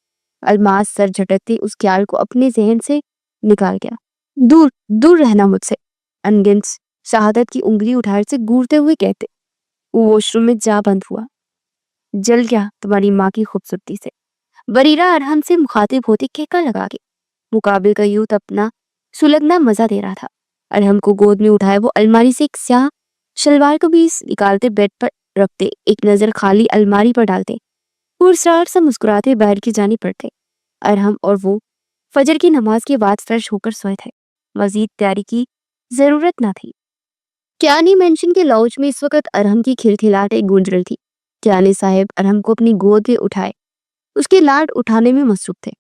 الماس سر جھٹکتے اس خیال کو اپنے ذہن سے نکال گیا۔ دور دور رہنا مجھ سے، انگنس شہادت کی انگلی اٹھائے سے گورتے ہوئے کہتے۔ وہ واش روم میں جا بند ہوا۔ جل گیا تمہاری ماں کی خوبصورتی سے، بریرہ ارحم سے مخاطب ہوتی کہکا لگا کے۔ مقابل کا یوت اپنا سلگنا مزہ دے رہا تھا۔ ارحم کو گود میں اٹھائے وہ الماری سے ایک سیاہ شلوار قمیص نکالتے بیڈ پر رکھتے، ایک نظر خالی الماری پر ڈالتے، پراسرار سے مسکراتے باہر کی جانب پڑتے۔ ارحم اور وہ فجر کی نماز کے بعد فریش ہو کر سوئے تھے، مزید تیاری کی ضرورت نہ تھی۔ کیانی مینشن کے لاؤنج میں اس وقت ارحم کی کھلکھلاہٹیں گونج رہی تھی۔ کیانی صاحب ارحم کو اپنی گود میں اٹھائے اس کے لاڈ اٹھانے میں مصروف تھے،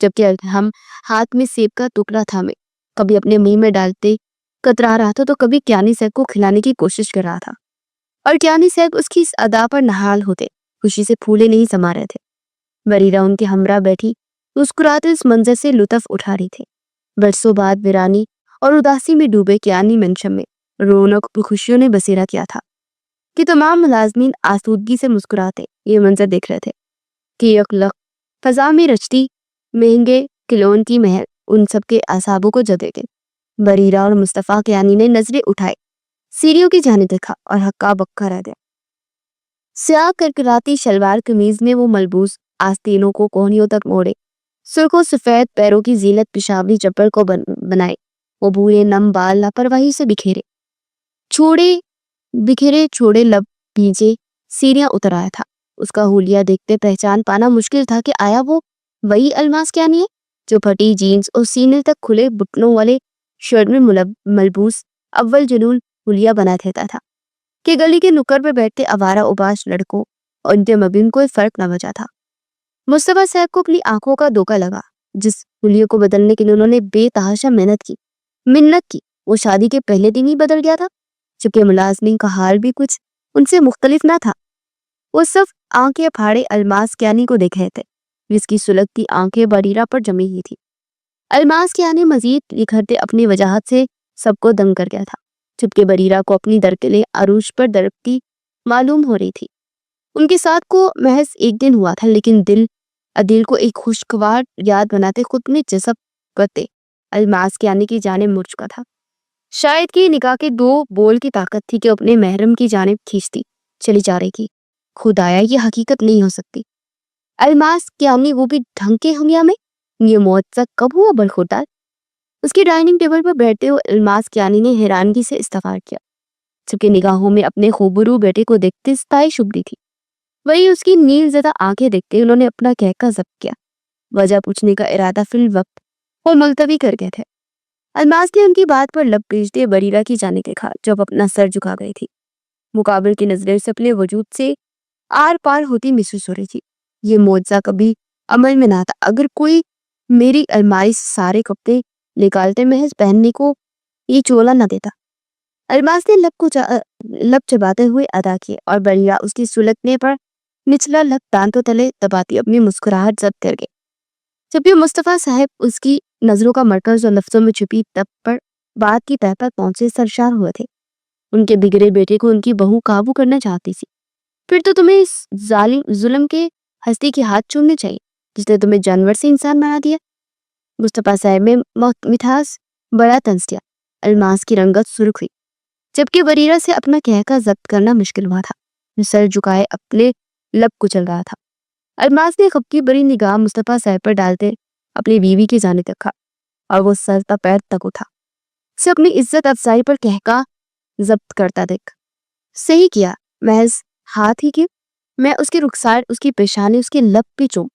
جبکہ ارحم ہاتھ میں سیب کا ٹکڑا تھامے کبھی اپنے منہ میں ڈالتے کترا رہا تھا تو کبھی کیانی صاحب کو کھلانے کی کوشش کر رہا تھا، اور کیانی صاحب اس کی اس ادا پر نہال ہوتے، خوشی سے پھولے نہیں سما رہے تھے۔ بریرہ ان کے ہمراہ بیٹھی مسکراتے اس منظر سے لطف اٹھا رہی تھی۔ برسوں بعد ویرانی اور اداسی میں ڈوبے کیانی منشم میں رونق اور خوشیوں نے بسیرا کیا تھا کہ تمام ملازمین آسودگی سے مسکراتے یہ منظر دیکھ رہے تھے کہ یکلق فضا میں رچتی مہنگے کلون کی مہر ان سب کے اعصابوں کو جدے گئے۔ بریرہ اور مصطفیٰ کیانی نے نظریں اٹھائے، سیڑھیوں کی جانب دیکھا اور ہکا بکا رہ گیا۔ سیاہ کرکراتی شلوار قمیض میں وہ ملبوس آستینوں کو کوہنیوں تک موڑے، سرخ و سفید پیروں کی زینت پشاوری چپل کو بنائے، وہ بھورے نم بال لاپرواہی سے بکھرے چھوڑے لب بھیجے سیڑھیاں اتر آیا تھا۔ اس کا حلیہ دیکھتے پہچان پانا مشکل تھا کہ آیا وہ وہی الماس کیانی ہے جو پھٹی جینز اور سینے تک کھلے بٹنوں والے شرٹ میں ملبوس اول جنون حلیہ بنا دیتا تھا کہ گلی کے نکڑ پر بیٹھتے آوارہ اوباش لڑکوں اور ان کے مبین کوئی فرق نہ بچا تھا۔ مصطفیٰ صاحب کو اپنی آنکھوں کا دھوکہ لگا، جس حلیے کو بدلنے کے لیے انہوں نے بے تحاشا منت کی وہ شادی کے پہلے دن ہی بدل گیا تھا، چونکہ ملازمین کا حال بھی کچھ ان سے مختلف نہ تھا۔ وہ صرف آنکھیں پھاڑے الماس کیانی کو دیکھ رہے تھے، جس کی سلگتی آنکھیں بریرہ پر جمی ہوئی تھی۔ الماس کیانی مزید نکھرتے اپنی وجاہت سے سب کو دنگ کر گیا تھا، جبکہ بریرہ کو اپنی درکلیں عروج پر درکتی معلوم ہو رہی تھی۔ ان کے ساتھ کو محض ایک دن ہوا تھا، لیکن دل کو ایک خوشگوار یاد بناتے خود میں جذب نسبت تھے الماس کے آنے کی جانب مڑ چکا تھا۔ شاید کہ نگاہ کے 2 بول کی طاقت تھی کہ اپنے محرم کی جانب کھینچتی چلی جا رہی تھی۔ خدایا یہ حقیقت نہیں ہو سکتی۔ الماس کیانی وہ بھی ڈھنگ کے ہنگیا میں، یہ معجزہ کب ہوا برخوردار؟ اس کی ڈائننگ ٹیبل پر بیٹھتے ہوئے الماس کیانی نے حیرانگی سے استفار کیا، جبکہ نگاہوں میں اپنے خوبرو بیٹے کو دیکھتے ستائش ابھری تھی۔ وہی اس کی نیل زدہ آنکھیں دیکھتے انہوں نے اپنا کہکا ضبط کیا۔ وجہ پوچھنے کا ارادہ فی الوقت وہ ملتوی کر گئے تھے۔ الماس نے ان کی بات پر لب پیچتے بریرہ کی جانب دیکھا جب اپنا سر جھکا گئی تھی۔ مقابل کی نظریں سے اپنے وجود سے آر پار ہوتی محسوس ہو رہی تھی۔ یہ معجزہ کبھی عمل میں نہ تھا۔ اگر کوئی میری الماری سے سارے کپڑے نکالتے محض پہننے کو یہ چولا نہ دیتا۔ الماس نے لب چباتے ہوئے ادا کیے اور بریرہ اس کی سلگنے پر نچلا لب دانتوں تلے دباتی اپنی مسکراہٹ ضبط کر گئی۔ جبکہ مصطفیٰ صاحب اس کی نظروں کا مرکز اور لفظوں میں چھپی تب پر بات کی تہ پر پہنچے سرشار ہوئے تھے۔ ان کے بگڑے بیٹے کو ان کی بہو قابو کرنا چاہتی تھی۔ پھر تو تمہیں اس ظلم کے ہستی کے ہاتھ چومنے چاہیے جس نے تمہیں جانور سے انسان بنا دیا۔ مصطفیٰ صاحب میں مٹھاس بڑا طنز کیا۔ الماس کی رنگت سرخ ہوئی، جبکہ بریرہ سے اپنا کہکا ضبط کرنا مشکل ہوا تھا۔ سر جھکائے اپنے لب کچل رہا تھا۔ الماس نے خپکی بری نگاہ مصطفیٰ صاحب پر ڈالتے اپنی بیوی کی جانب دیکھا اور وہ سر تا پیر تک اٹھا، اسے اپنی عزت افزائی پر کہکا ضبط کرتا دیکھ۔ صحیح کیا، محض ہاتھ ہی کی، میں اس کے رخسار، اس کی پیشانی، اس کے لب پہ چوم۔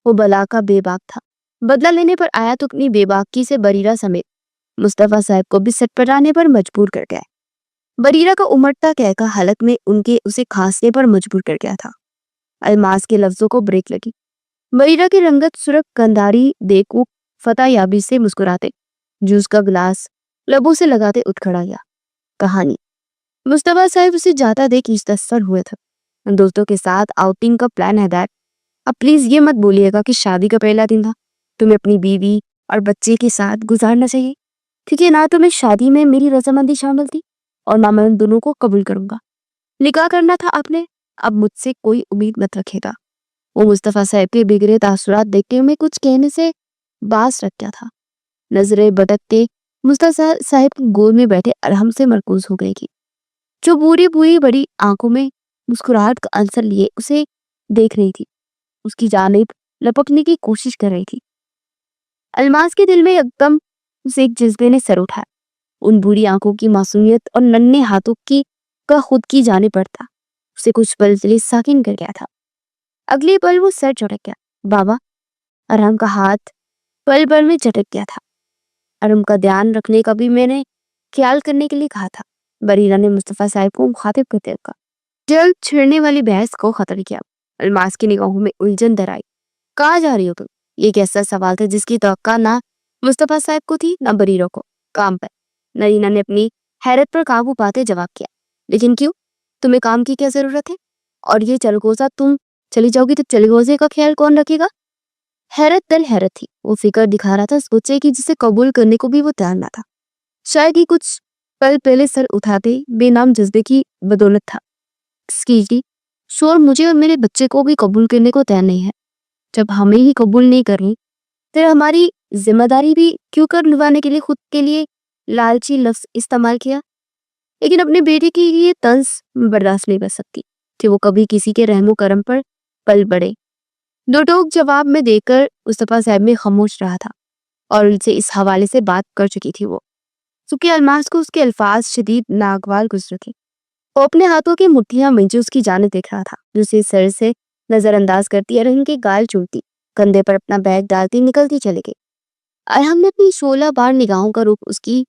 وہ بلا کا بے باک تھا۔ بدلہ لینے پر آیا تو اپنی بے باکی سے بریرہ سمیت مصطفیٰ صاحب کو بھی سٹ پٹانے پر مجبور کر گیا۔ بریرہ کا امٹتا کہکا حلق میں اسے کھانسنے پر مجبور کر گیا تھا۔ الماس کے لفظوں کو بریک لگی۔ بریرہ کی رنگت سرخ کنداری دیکھ وہ فتح یابی سے مسکراتے جوس کا گلاس لبوں سے لگاتے اٹھ کھڑا گیا۔ کہانی مصطفیٰ صاحب اسے جاتا دیکھ مستثر ہوئے تھے۔ دوستوں کے ساتھ آؤٹنگ کا پلان ہے ڈیڈ، اب پلیز یہ مت بولیے گا کہ شادی کا پہلا دن تھا، تمہیں اپنی بیوی اور بچے کے ساتھ گزارنا چاہیے، کیونکہ نہ تمہیں شادی میں میری رضامندی شامل تھی اور نہ میں ان دونوں کو قبول کروں گا۔ نکاح کرنا تھا آپ نے، اب مجھ سے کوئی امید مت رکھے گا۔ وہ مصطفیٰ صاحب کے بگڑے تاثرات دیکھتے ہوئے کچھ کہنے سے باز رکھ گیا تھا۔ نظریں بھٹکتے مصطفیٰ صاحب کی گود میں بیٹھے ارحم سے مرکوز ہو گئی تھی، جو بوری بڑی آنکھوں میں مسکراہٹ کا عنصر لیے اسے دیکھ رہی تھی، اس کی جانب لپکنے کی کوشش کر رہی تھی۔ الماس کے دل میں یکدم اسے ایک جذبے نے سر اٹھایا۔ ان بری آنکھوں کی معصومیت اور ننھے ہاتھوں کا خود کی جانب بڑھتا اسے کچھ پل کے لیے ساکن کر گیا تھا۔ اگلے پل وہ سر جھٹک گیا۔ بابا، ارحم کا ہاتھ پل بھر میں جھٹک گیا تھا۔ ارحم کا دھیان رکھنے کا بھی میں نے خیال کرنے کے لیے کہا تھا۔ بریرہ نے مصطفیٰ صاحب کو مخاطب کرتے کہا۔ جلد چھڑنے والی بحث کو ختم کیا۔ الماس کی نگاہوں میں الجھن در آئی۔ کہاں جا رہی ہو تم؟ یہ ایک ایسا سوال تھا جس کی توقع نہ مصطفیٰ صاحب کو تھی نہ بریرہ کو۔ کام پر۔ نرینہ نے اپنی حیرت پر قابو پاتے جواب کیا۔ لیکن کیوں؟ تمہیں کام کی کیا ضرورت ہے؟ اور یہ چلغوزہ، تم چلی جاؤ گی تو چلغوزے کا خیال کون رکھے گا؟ حیرت دل حیرت تھی۔ وہ فکر دکھا رہا تھا اس بچے کی جسے قبول کرنے کو بھی وہ تیار نہ تھا۔ شاید ہی کچھ پل پہلے سر اٹھاتے بے نام جذبے کی بدولت تھا۔ اسکیجی شور مجھے اور میرے بچے کو بھی قبول کرنے کو تیار نہیں ہے۔ جب ہمیں ہی قبول نہیں کرنی تو ہماری ذمہ داری بھی کیوں کر نبھانے کے لیے خود کے لیے لالچی لفظ استعمال کیا؟ لیکن اپنے بیٹے کی یہ طنز برداشت نہیں کر سکتی کہ وہ کبھی کسی کے رحم و کرم پر پل بڑھے۔ دو ٹوک جواب میں دے کر مصطفیٰ صاحب میں خاموش رہا تھا اور ان سے اس حوالے سے بات کر چکی تھی وہ، چونکہ الماس کو اس کے الفاظ شدید ناگوار گزر تھے۔ وہ اپنے ہاتھوں کی مٹھیاں منجے اس کی جانب دیکھ رہا تھا، جو اسے سر سے نظر انداز کرتی ارحم کے گال چومتی کندھے پر اپنا بیگ ڈالتی نکلتی چلے گئی۔ ارحم نے اپنی 16 بار نگاہوں کا رخ اس کی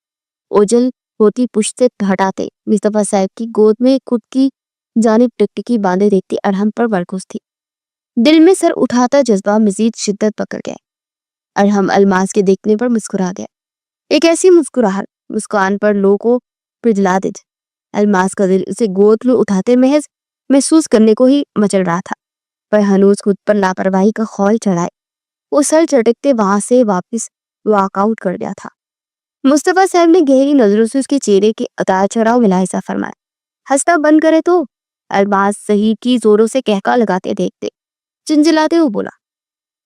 اوجل ہوتی پشت سے ہٹاتے مصطفیٰ صاحب کی گود میں خود کی جانب ٹکٹکی باندھے دیکھتی ارحم پر مرکوز تھی۔ دل میں سر اٹھاتا جذبہ مزید شدت پکڑ گیا۔ ارحم الماس کے دیکھنے پر مسکرا گیا، ایک ایسی مسکان پر لو کو پرجلا دے۔ الماس کا دل اسے گود میں اٹھاتے محسوس کرنے کو ہی مچل رہا تھا، پر ہنوز خود پر لاپرواہی کا خول چڑھائے وہ سر چٹکتے وہاں سے واپس واک آؤٹ کر گیا تھا۔ مصطفیٰ صاحب نے گہری نظروں سے اس کے چہرے کے اتار چڑھاؤ ملاحظہ فرمایا۔ ہنسنا بند کرے تو؟ الماس صحیح کی زوروں سے کہکا لگاتے دیکھتے چنچلاتے ہوئے بولا۔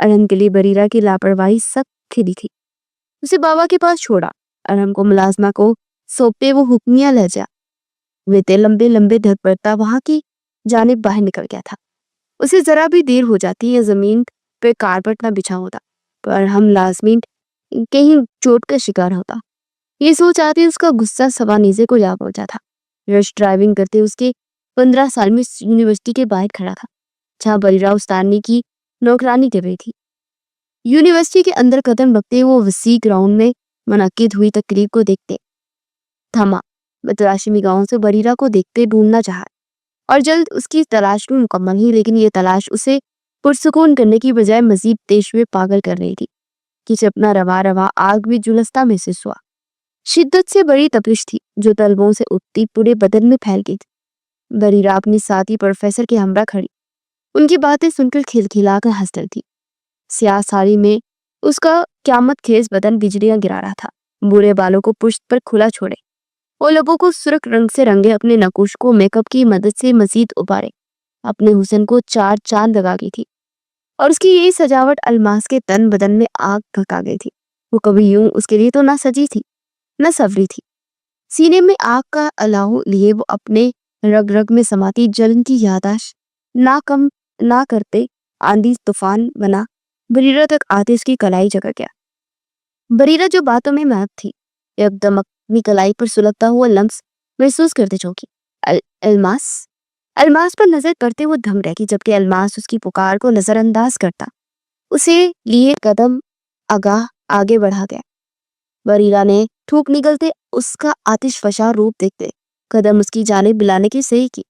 ارحم کے لیے بریرہ کی لاپرواہی سخت کھلی تھی۔ اسے بابا کے پاس چھوڑا۔ ارحم کو ملازمہ کو سونپتے وہ حکمیہ لہجہ ویتے لمبے لمبے دھک پڑتا وہاں کی جانب باہر نکل گیا تھا۔ اسے ذرا بھی دیر ہو جاتی یا زمین پہ کارپٹ نہ بچھا ہوتا پر ہم لازمین کہیں چوٹ کا شکار ہوتا۔ یہ سوچ آتی اس کا غصہ سوا نیزے کو جا پہنچا تھا۔ رش ڈرائیونگ کرتے اس کے 15 سال میں یونیورسٹی کے باہر کھڑا تھا جہاں بریرہ استانی کی نوکرانی کر رہی تھی۔ یونیورسٹی کے اندر قدم رکھتے وہ وسیع گراؤنڈ میں منعقد ہوئی تقریب کو دیکھتے تھما۔ متلاشمی گاؤں سے بریرہ کو دیکھتے ڈھونڈنا چاہا اور جلد اس کی تلاش بھی مکمل ہوئی، لیکن یہ تلاش اسے پرسکون کرنے کی بجائے مزید تیز ہوئے پاگل کر رہی تھی۔ کچھ اپنا روا روا آگ بھی جلستا محسوس ہوا۔ شدت سے بڑی تپش تھی جو طلبوں سے اٹھتی پورے بدن میں پھیل گئی تھی۔ بریرہ اپنی ساتھی پروفیسر کے ہمراہ کھڑی ان کی باتیں سن کر کھلکھلا کر ہنس رہی تھی۔ سیاہ ساڑی میں اس کا قیامت خیز بدن بجلیاں گرا رہا تھا۔ بوڑھے بالوں کو پشت پر کھلا چھوڑے اور لبوں کو سرخ رنگ سے رنگے، اپنے نقوش کو میک اپ کی مدد سے مزید ابھارے، اپنے حسن کو چار چاند لگا گئی تھی اور اس کی یہی سجاوٹ الماس کے تن بدن میں آگ بھڑکا گئی تھی۔ وہ کبھی یوں اس کے لیے تو نہ سجی تھی نہ سوری تھی۔ سینے میں آگ کا الاؤ لیے وہ اپنے رگ رگ میں سماتی جلن کی یادداشت نہ کم نہ کرتے آندھی طوفان بنا بریرہ تک آتے اس کی کلائی جگہ گیا۔ بریرہ جو باتوں میں محو تھی یک دم اپنی کلائی پر سلگتا ہوا لمس محسوس کرتے چونکی۔ الماس پر نظر پڑتے وہ دھم رہ گئی، جبکہ الماس اس کی پکار کو نظر انداز کرتا اسے لیے قدم آگاہ آگے بڑھا گیا۔ بریرہ نے تھوک نگلتے اس کا آتش فشاں روپ دیکھتے قدم اس کی جانب بلانے کی صحیح کی،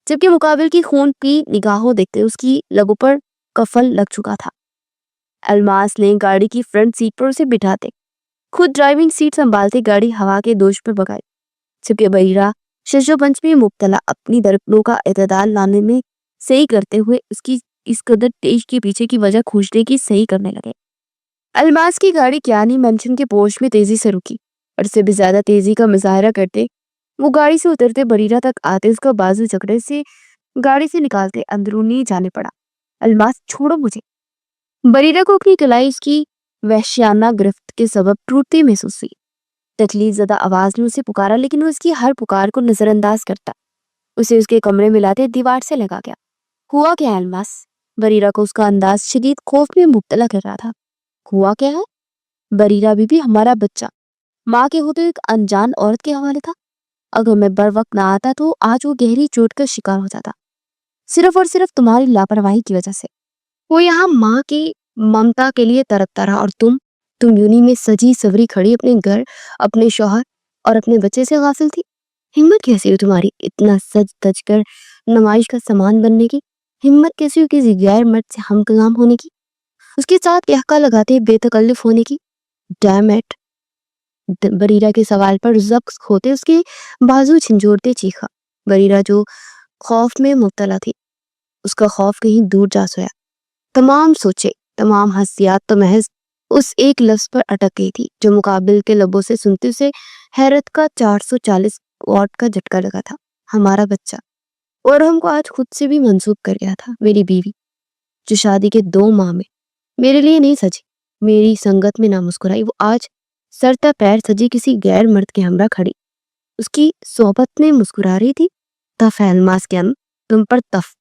جبکہ مقابل کی خون کی نگاہوں دیکھتے اس کی لبوں پر قفل لگ چکا تھا۔ الماس نے گاڑی کی فرنٹ سیٹ پر اسے بٹھاتے خود ڈرائیونگ سیٹ سنبھالتے گاڑی ہوا کے دوش پر بگائی، جبکہ بریرہ شش و پنج میں مبتلا اپنی دھڑکنوں کا اعتدال لانے میں صحیح کرتے ہوئے اس کی اس قدر تیز کے پیچھے کی وجہ کھوجنے کی صحیح کرنے لگے۔ الماس کی گاڑی کیانی مینشن کے پورچ میں تیزی سے رکی اور اس سے بھی زیادہ تیزی کا مظاہرہ کرتے وہ گاڑی سے اترتے بریرہ تک آتے اس کا بازو جکڑے سے گاڑی سے نکالتے اندرونی جانے پڑا۔ الماس چھوڑو مجھے۔ بریرہ کو اپنی کلائی اس کی وحشیانہ گرفت کے سبب ٹوٹتی محسوس ہوئی۔ تکلیف زدہ آواز نے اسے پکارا، لیکن وہ اس کی ہر پکار کو نظر انداز کرتا اسے اس کے کمرے میں لاتے دیوار سے لگا گیا۔ ہوا کیا ہے الماس؟ بریرہ کو اس کا انداز شدید خوف میں مبتلا کر رہا تھا۔ ہوا کیا ہے؟ بریرہ بی بی ہمارا بچہ ماں کے ہوتے ایک انجان عورت کے حوالے تھا۔ اگر میں بر وقت نہ آتا تو آج وہ گہری چوٹ کا شکار ہو جاتا، صرف اور صرف تمہاری لاپرواہی کی وجہ سے۔ وہ یہاں ماں کی ممتا کے لیے تڑپتا رہا اور تم یونی میں سجی سوری کھڑی اپنے گھر، اپنے شوہر اور اپنے بچے سے غافل تھی۔ ہمت کیسی ہوئی تمہاری اتنا سج دج کر نمائش کا سامان بننے کی؟ ہمت کیسی ہوئی کسی غیر مرد سے ہم کلام ہونے کی، اس کے ساتھ کہکا لگاتے بے تکلف ہونے کی؟ Dam at! بریرہ کے سوال پر ضبط کھوتے اس کے بازو جھنجھوڑتے چیخا۔ بریرہ جو خوف میں مبتلا تھی اس کا خوف کہیں دور جا سویا۔ تمام سوچے تمام حسیات تو محض اس ایک لفظ پر اٹک گئی تھی جو مقابل کے لبوں سے سنتے اسے حیرت کا 440 واٹ کا جھٹکا لگا تھا۔ ہمارا بچہ، اور ہم کو آج خود سے بھی منسوب کر گیا تھا۔ میری بیوی جو شادی کے 2 ماہ میں میرے لیے نہیں سجی، میری سنگت میں نہ مسکرائی، وہ آج سر تا پیر سجی کسی غیر مرد کے ہمراہ کھڑی اس کی صحبت میں مسکرا رہی تھی۔ تف ہے الماس کے تم پر تف۔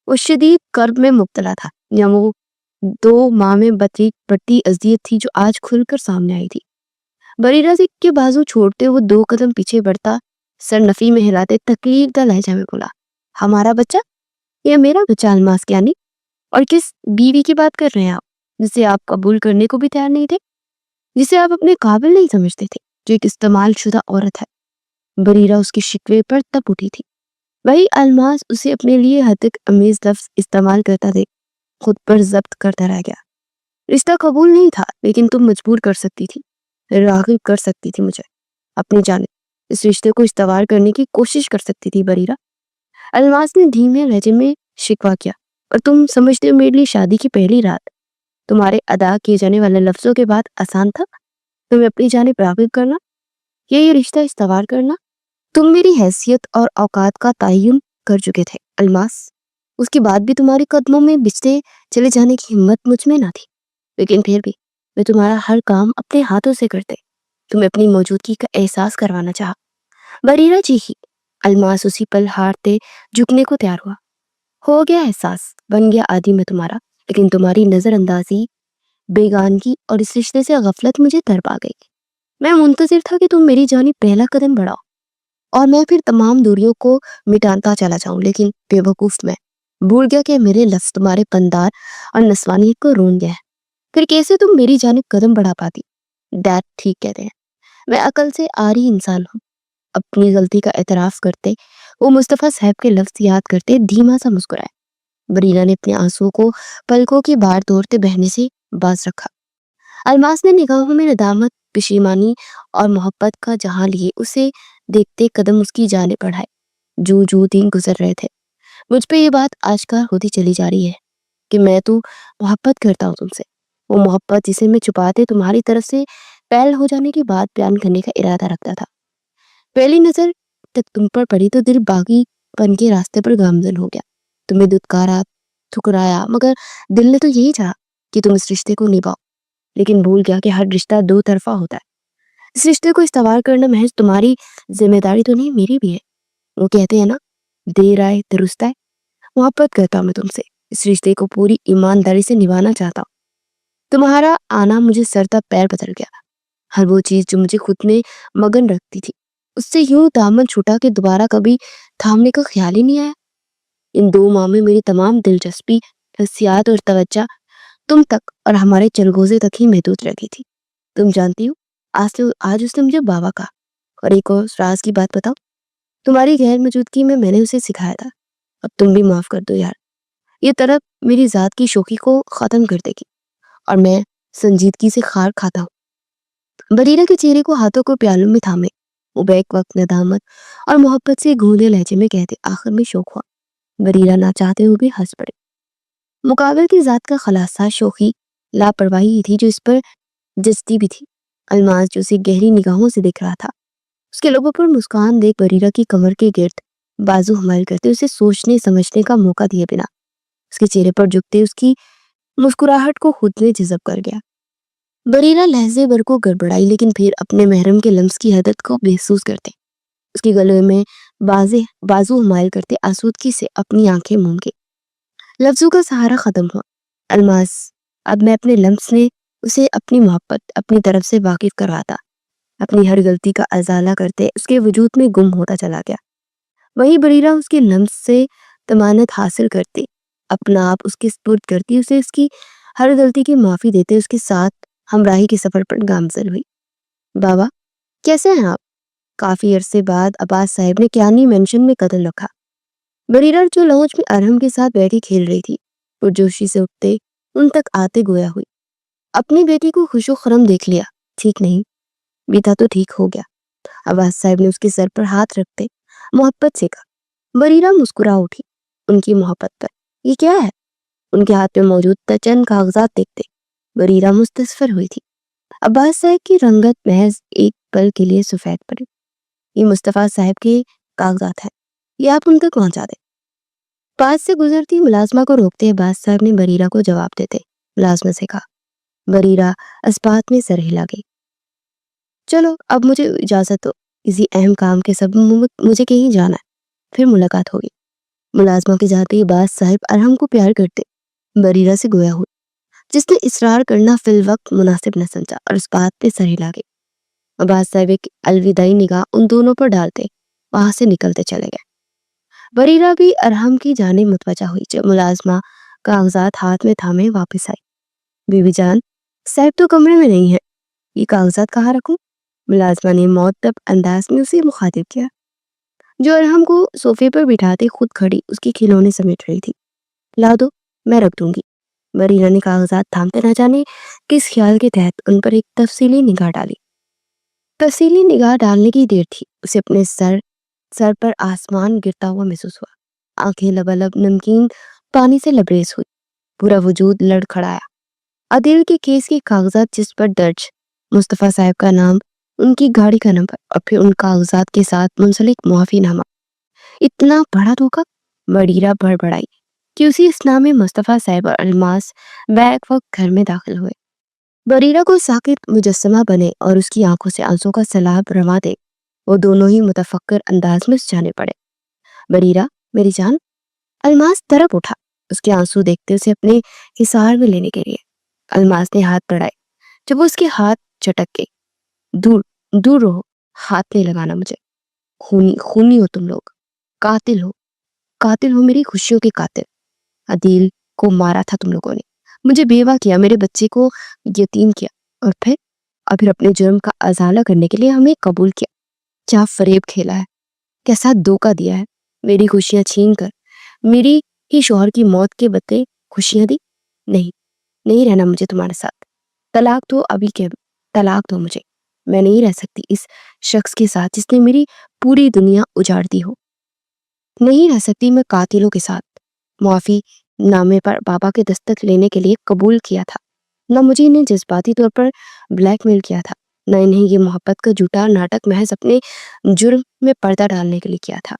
وہ شدید کرب میں مبتلا تھا یا وہ 2 ماہ میں بڑھتی اذیت تھی جو آج کھل کر سامنے آئی تھی۔ بریرہ کے بازو چھوڑتے وہ 2 قدم پیچھے بڑھتا سر نفی میں ہلاتے تکلیف دہ لہجہ میں بولا، ہمارا بچہ؟ یہ میرا بچہ الماس کیانی؟ اور کس بیوی کی بات کر رہے ہیں آپ جسے آپ قبول کرنے کو بھی تیار نہیں تھے، جسے آپ اپنے قابل نہیں سمجھتے تھے، جو ایک استعمال شدہ عورت ہے؟ بریرہ اس کی شکوے پر تپ اٹھی تھی۔ وہی الماس اسے اپنے لیے حدق امیز لفظ استعمال کرتا دیکھ خود پر ضبط کرتا رہ گیا۔ رشتہ قبول نہیں تھا، لیکن تم مجبور کر سکتی تھی، راغب کر سکتی تھی مجھے اپنی جانب، اس رشتے کو استوار کرنے کی کوشش کر سکتی تھی بریرہ۔ الماس نے دھیمے لہجے میں شکوہ کیا، اور تم سمجھتے ہو میرے لیے شادی کی پہلی رات تمہارے ادا کیے جانے والے لفظوں کے بعد آسان تھا؟ تمہیں اپنی جانب راغب کرنا یا یہ رشتہ استوار کرنا؟ تم میری حیثیت اور اوقات کا تعین کر چکے تھے الماس، اس کے بعد بھی تمہارے قدموں میں بچتے چلے جانے کی ہمت مجھ میں نہ تھی، لیکن پھر بھی میں تمہارا ہر کام اپنے ہاتھوں سے کرتے تمہیں اپنی موجودگی کا احساس کروانا چاہا۔ بریرہ چیخی۔ الماس اسی پل ہارتے جھکنے کو تیار ہوا۔ ہو گیا احساس، بن گیا عادی میں تمہارا، لیکن تمہاری نظر اندازی، بیگانگی اور اس رشتے سے غفلت مجھے تڑپا گئی۔ میں منتظر تھا کہ تم میری جانب پہلا قدم بڑھاؤ اور میں پھر تمام دوریوں کو مٹاتا چلا جاؤں، لیکن بے وقوف میں بھول گیا کہ میرے لفظ تمہارے پندار اور نسوانیت کو رون گیا ہے۔ پھر کیسے تم میری جانب قدم بڑھا پاتی؟ ڈیڈ ٹھیک کہتے ہیں، میں عقل سے آری انسان ہوں۔ اپنی غلطی کا اعتراف کرتے وہ مصطفیٰ صاحب کے لفظ یاد کرتے دھیما سا مسکرائے۔ بریرہ نے اپنے آنسو کو پلکوں کی بار توڑتے بہنے سے باز رکھا۔ الماس نے نگاہوں میں ندامت، پشیمانی اور محبت کا جہاں لیے اسے دیکھتے قدم اس کی جانب بڑھائے۔ جو دن گزر رہے تھے، مجھ پہ یہ بات آشکار ہوتی چلی جا رہی ہے کہ میں تو محبت کرتا ہوں تم سے، وہ محبت جسے میں چھپاتے تمہاری طرف سے پہل ہو جانے کی بات بیان کرنے کا ارادہ رکھتا تھا۔ پہلی نظر تک تم پر پڑی تو دل باغی پن کے راستے پر گامزن ہو گیا، تمہیں دھتکارا، ٹھکرایا، مگر دل نے تو یہی چاہا کہ تم اس رشتے کو نبھاؤ، لیکن بھول گیا کہ ہر رشتہ دو طرفہ ہوتا ہے۔ اس رشتے کو استوار کرنا محض تمہاری ذمہ داری تو نہیں، میری بھی ہے۔ وہ کہتے ہیں نا، دیر آئے درست آئے۔ محبت کرتا ہوں میں تم سے، اس رشتے کو پوری ایمانداری سے نبھانا چاہتا ہوں۔ تمہارا آنا مجھے سر تک پیر بدل گیا۔ ہر وہ چیز جو مجھے خود میں مگن رکھتی تھی، اس سے یوں دامن چھوٹا کہ دوبارہ کبھی تھامنے کا خیال ہی نہیں آیا۔ ان 2 ماہ میں میری تمام دلچسپی، حسیات اور توجہ تم تک اور ہمارے چلغوزے تک ہی محدود رہ گئی تھی۔ تم جانتی ہو، آج اس نے مجھے بابا کہا، اور ایک اور راز کی بات بتاؤ، تمہاری غیر موجودگی میں میں نے اسے سکھایا تھا، اب تم بھی معاف کر دو یار، یہ طرف میری ذات کی شوخی کو ختم کر دے گی اور میں سنجیدگی سے خار کھاتا ہوں۔ بریرہ کے چہرے کو ہاتھوں کو پیالوں میں تھامے وہ بیک وقت ندامت اور محبت سے گونگے لہجے میں کہتے، آخر میں شوق ہوا۔ بریرہ نہ چاہتے ہوئے بھی ہنس پڑے۔ مقابل کی ذات کا خلاصہ شوخی، لاپرواہی تھی جو اس پر جچتی بھی تھی۔ الماس جو اسے گہری نگاہوں سے دیکھ رہا تھا، اس کے لبوں پر مسکان دیکھ بریرہ کی کمر کے گرد بازو حمل کرتے اسے سوچنے سمجھنے کا موقع دیے بنا اس کے چہرے پر جھکتے اس کی مسکراہٹ کو خود میں جذب کر گیا۔ بریرہ لہجے بھر کو گڑبڑائی، لیکن پھر اپنے محرم کے لمس کی حدت کو محسوس کرتے اس کی گلے میں بازو حمائل کرتے آسودگی سے اپنی آنکھیں موم کے لفظوں کا سہارا ختم ہوا۔ الماس، اب میں اپنے لمس نے اسے اپنی محبت اپنی طرف سے واقف کرواتا، اپنی ہر غلطی کا ازالہ کرتے اس کے وجود میں گم ہوتا چلا گیا۔ وہی بریرہ اس کے لمس سے تمانت حاصل کرتی، اپنا آپ اس کے سپرد کرتی، اسے اس کی ہر غلطی کی معافی دیتے اس کے ساتھ ہمراہی کے سفر پر گامزن ہوئی۔ بابا کیسے ہیں آپ؟ کافی عرصے بعد عباس صاحب نے کیانی مینشن میں قدم رکھا۔ بریرہ جو لونج میں ارحم کے ساتھ بیٹھی کھیل رہی تھی، پرجوشی سے اٹھتے ان تک آتے گویا ہوئی۔ اپنی بیٹی کو خوش و خرم دیکھ لیا، ٹھیک نہیں بیتا تو ٹھیک ہو گیا، عباس صاحب نے اس کے سر پر ہاتھ رکھتے محبت سے کہا۔ بریرہ مسکرا اٹھی ان کی محبت پر۔ یہ کیا ہے؟ ان کے ہاتھ میں موجود چند کاغذات دیکھتے بریرہ مستصفر ہوئی تھی۔ عباس صاحب کی رنگت محض ایک پل کے لیے سفید پڑی۔ یہ مصطفیٰ صاحب کے کاغذات ہیں، یہ آپ ان تک پہنچا دیں۔ پاس سے گزرتی ملازمہ کو روکتے عباس صاحب نے بریرہ کو جواب دیتے ملازمہ سے کہا۔ بریرہ اسبات میں سر ہلا گئی۔ چلو اب مجھے اجازت دو، کسی اہم کام کے سبب مجھے کہیں جانا ہے، پھر ملاقات ہوگی۔ ملازمہ کے جاتے عباس صاحب ارحم کو پیار کرتے بریرہ سے گویا ہوئی، جس نے اصرار کرنا فی الوقت مناسب نہ سمجھا اور اس بات پہ سر ہلا گئی۔ عباس صاحب ایک الوداعی نگاہ ان دونوں پر ڈالتے وہاں سے نکلتے چلے گئے۔ بریرہ بھی ارحم کی جانب متوجہ ہوئی۔ جب ملازمہ کاغذات ہاتھ میں تھامے واپس آئی، بی بی جان صاحب تو کمرے میں نہیں ہے، یہ کاغذات کہاں رکھوں؟ ملازمہ نے مؤدب انداز میں اسے مخاطب کیا، جو ارحم کو صوفے پر بٹھاتے خود کھڑی اس کے کھلونے سمیٹ رہی تھی۔ لا دو، میں رکھ دوں گی۔ بریرہ نے کاغذات تھامتے نہ جانے کس خیال کے تحت ان پر ایک تفصیلی نگاہ ڈالی۔ تفصیلی نگاہ ڈالنے کی دیر تھی، اسے اپنے سر پر آسمان گرتا ہوا محسوس ہوا۔ آنکھیں لبالب نمکین پانی سے لبریز ہوئی، پورا وجود لڑکھڑایا۔ عدیل کے کیس کے کاغذات جس پر درج مصطفیٰ صاحب کا نام، ان کی گاڑی کا نمبر اور پھر ان کاغذات کے ساتھ منسلک معافی نامہ، اتنا بڑا دھوکہ! بریرہ بڑبڑائی، کہ اسی اسنا میں مصطفیٰ صاحب اور الماس بیک وقت گھر میں داخل ہوئے۔ بریرہ کو ساکت مجسمہ بنے اور اس کی آنکھوں سے آنسوں کا سیلاب روا دے، وہ دونوں ہی متفکر انداز میں اس جانے پڑے۔ بریرہ میری جان۔ الماس تڑپ اٹھا اس کے آنسو دیکھتے اسے اپنے حصار میں لینے کے لیے۔ الماس نے ہاتھ بڑھائے، جب وہ اس کے ہاتھ چٹک گئی۔ دور دور رہو، ہاتھ نہیں لگانا مجھے، خونی ہو تم لوگ، قاتل ہو، قاتل ہو، میری خوشیوں کے قاتل۔ عدیل کو مارا تھا تم لوگوں نے، مجھے بیوہ کیا، میرے بچے کو یتیم کیا، اور پھر اپنے جرم کا ازالہ کرنے کے لیے ہمیں قبول کیا۔ کیا فریب کھیلا ہے، کیسا دھوکہ دیا ہے، میری خوشیاں چھین کر میری ہی شوہر کی موت کے بدلے خوشیاں دی۔ نہیں رہنا مجھے تمہارے ساتھ، طلاق دو ابھی کے ابھی، طلاق دو مجھے، میں نہیں رہ سکتی اس شخص کے ساتھ جس نے میری پوری دنیا اجاڑ دی ہو، نہیں رہ سکتی میں قاتلوں کے ساتھ۔ معافی نامے پر بابا کے دستخط لینے کے لیے قبول کیا تھا، نہ مجھے انہیں جذباتی طور پر بلیک میل کیا تھا، نہ انہیں یہ محبت کا جھوٹا ناٹک محض اپنے جرم میں پردہ ڈالنے کے لیے کیا تھا۔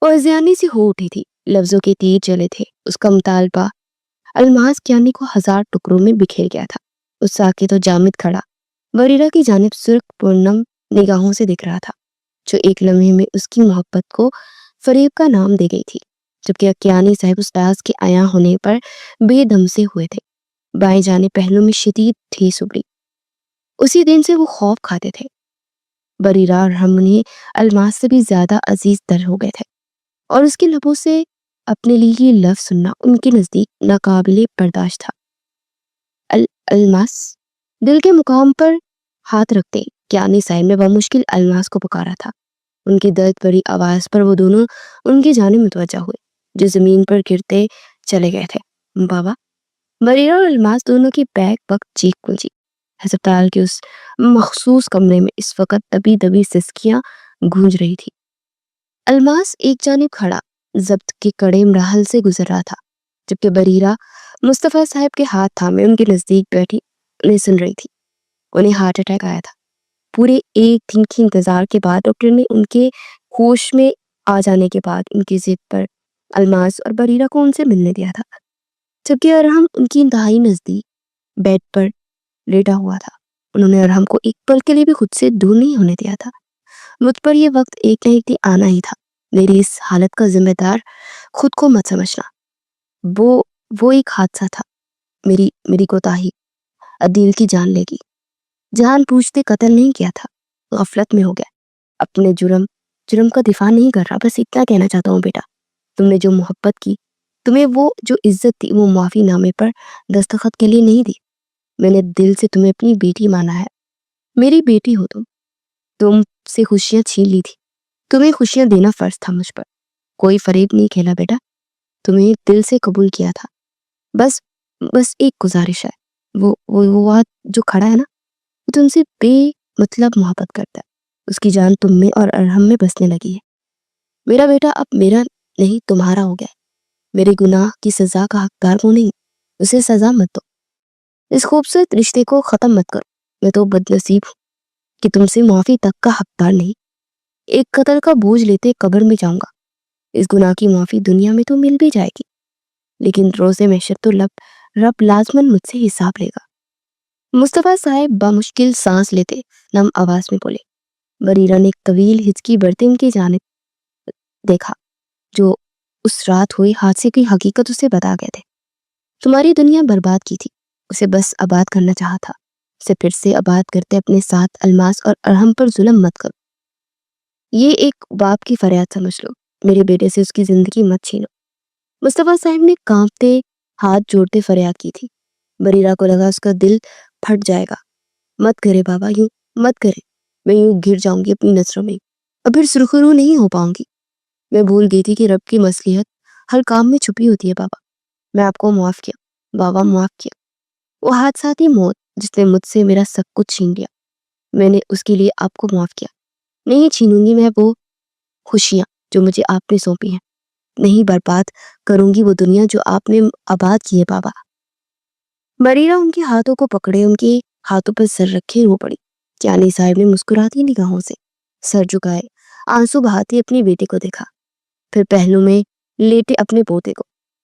وہ ازیانی سی ہو اٹھی تھی، لفظوں کے تیر چلے تھے، اس کا مطالبہ الماس کیانی کو ہزار ٹکڑوں میں بکھیر گیا تھا۔ اس ساکت و جامد کھڑا بریرہ کی جانب سرخ پرنم نگاہوں سے دیکھ رہا تھا، جو ایک لمحے میں اس کی محبت کو فریب کا نام دے گئی تھی، جبکہ کیانی صاحب اس راز کے عیاں ہونے پر بے دم سے ہوئے تھے۔ بائیں جانب پہلو میں شدید ٹھیس ابری، اسی دن سے وہ خوف کھاتے تھے۔ بریرہ اور ہم انہیں الماس سے بھی زیادہ عزیز تر ہو گئے تھے، اور اس کے لبوں سے اپنے لیے یہ لفظ سننا ان کے نزدیک ناقابل برداشت تھا۔ الماس۔ دل کے مقام پر ہاتھ رکھتے کیانی صاحب نے بمشکل الماس کو پکارا تھا۔ ان کی درد بھری آواز پر وہ دونوں ان کی جانب متوجہ ہوئے، جو زمین پر گرتے چلے گئے تھے۔ بابا۔ بریرہ اور الماس دونوں کی بیک وقت چیخ گونجی۔ ہسپتال کے اس مخصوص کمرے میں اس وقت دبی دبی سسکیاں گونج رہی تھی۔ الماس ایک جانب کھڑا ضبط کے کڑے مراحل سے گزر رہا تھا، جبکہ بریرہ مصطفیٰ صاحب کے ہاتھ تھامے ان کے نزدیک بیٹھی انہیں سن رہی تھی۔ انہیں ہارٹ اٹیک آیا تھا۔ پورے ایک دن کے انتظار کے بعد ڈاکٹر نے ان کے ہوش میں آ جانے کے بعد ان کی ضد پر الماس اور بریرہ کو ان سے ملنے دیا تھا، جبکہ ارحم ان کی انتہائی نزدیک بیڈ پر لیٹا ہوا تھا۔ انہوں نے ارحم کو ایک پل کے لیے بھی خود سے دور نہیں ہونے دیا تھا۔ مجھ پر یہ وقت ایک نہ ایک دن آنا ہی تھا، میری اس حالت کا ذمہ دار خود کو مت سمجھنا۔ وہ ایک حادثہ تھا، میری کوتاہی، عدیل کی جان لے گی۔ جان پوچھتے قتل نہیں کیا تھا، غفلت میں ہو گیا۔ اپنے جرم کا دفاع نہیں کر رہا، بس اتنا کہنا چاہتا ہوں بیٹا، تم نے جو محبت کی، تمہیں وہ جو عزت تھی، وہ معافی نامے پر دستخط کے لیے نہیں دی۔ میں نے دل سے تمہیں اپنی بیٹی مانا ہے، میری بیٹی ہو تم سے خوشیاں چھین لی تھی، تمہیں خوشیاں دینا فرض تھا مجھ پر، کوئی فریب نہیں کھیلا بیٹا، تمہیں دل سے قبول کیا تھا۔ بس ایک گزارش ہے، وہ جو کھڑا ہے نا، وہ تم سے بے مطلب محبت کرتا ہے، اس کی جان تم میں اور ارحم میں بسنے لگی ہے۔ میرا بیٹا اب میرا نہیں تمہارا ہو گیا ہے، میرے گناہ کی سزا کا حقدار وہ نہیں، اسے سزا مت دو، اس خوبصورت رشتے کو ختم مت کرو۔ میں تو بد نصیب ہوں کہ تم سے معافی تک کا حقدار نہیں، ایک قتل کا بوجھ لیتے قبر میں جاؤں گا۔ اس گناہ کی معافی دنیا میں تو مل بھی جائے گی، لیکن روز محشر تو رب لازمن مجھ سے حساب لے گا۔ مصطفیٰ صاحب بمشکل سانس لیتے نم آواز میں بولے۔ بریرہ نے ایک طویل ہچکی بڑھتے ان کی جانب دیکھا، جو اس رات ہوئے حادثے کی حقیقت اسے بتا گئے تھے۔ تمہاری دنیا برباد کی تھی، اسے بس آباد کرنا چاہا تھا، اسے پھر سے آباد کرتے اپنے ساتھ الماس اور ارحم پر ظلم مت کرو۔ یہ ایک باپ کی فریاد سمجھ لو، میرے بیٹے سے اس کی زندگی مت چھینو۔ مصطفیٰ صاحب نے کانپتے ہاتھ جوڑتے فریاد کی تھی۔ بریرہ کو لگا اس کا دل پھٹ جائے گا۔ مت کرے بابا، یوں مت کرے، میں یوں گر جاؤں گی اپنی نظروں میں اور پھر سرخرو نہیں ہو پاؤں گی۔ میں بھول گئی تھی کہ رب کی مصلحت ہر کام میں چھپی ہوتی ہے بابا، میں آپ کو معاف کیا بابا، معاف کیا۔ وہ حادثاتی موت جس نے مجھ سے میرا سب کچھ چھین لیا، میں نے اس کے لیے آپ کو معاف کیا۔ نہیں چھینوں گی میں وہ خوشیاں جو مجھے آپ نے سونپی ہیں، نہیں برباد کروں گی وہ دنیا جو آپ نے آباد کی ہے بابا۔ بریرہ ان کے ہاتھوں کو پکڑے ان کے ہاتھوں پر سر رکھے رو پڑی۔ کیانی صاحب نے مسکراتی نگاہوں سے سر جھکائے آنسو بہاتی اپنی بیٹی کو دیکھا، پھر پہلو میں لیٹے اپنے پوتے کو۔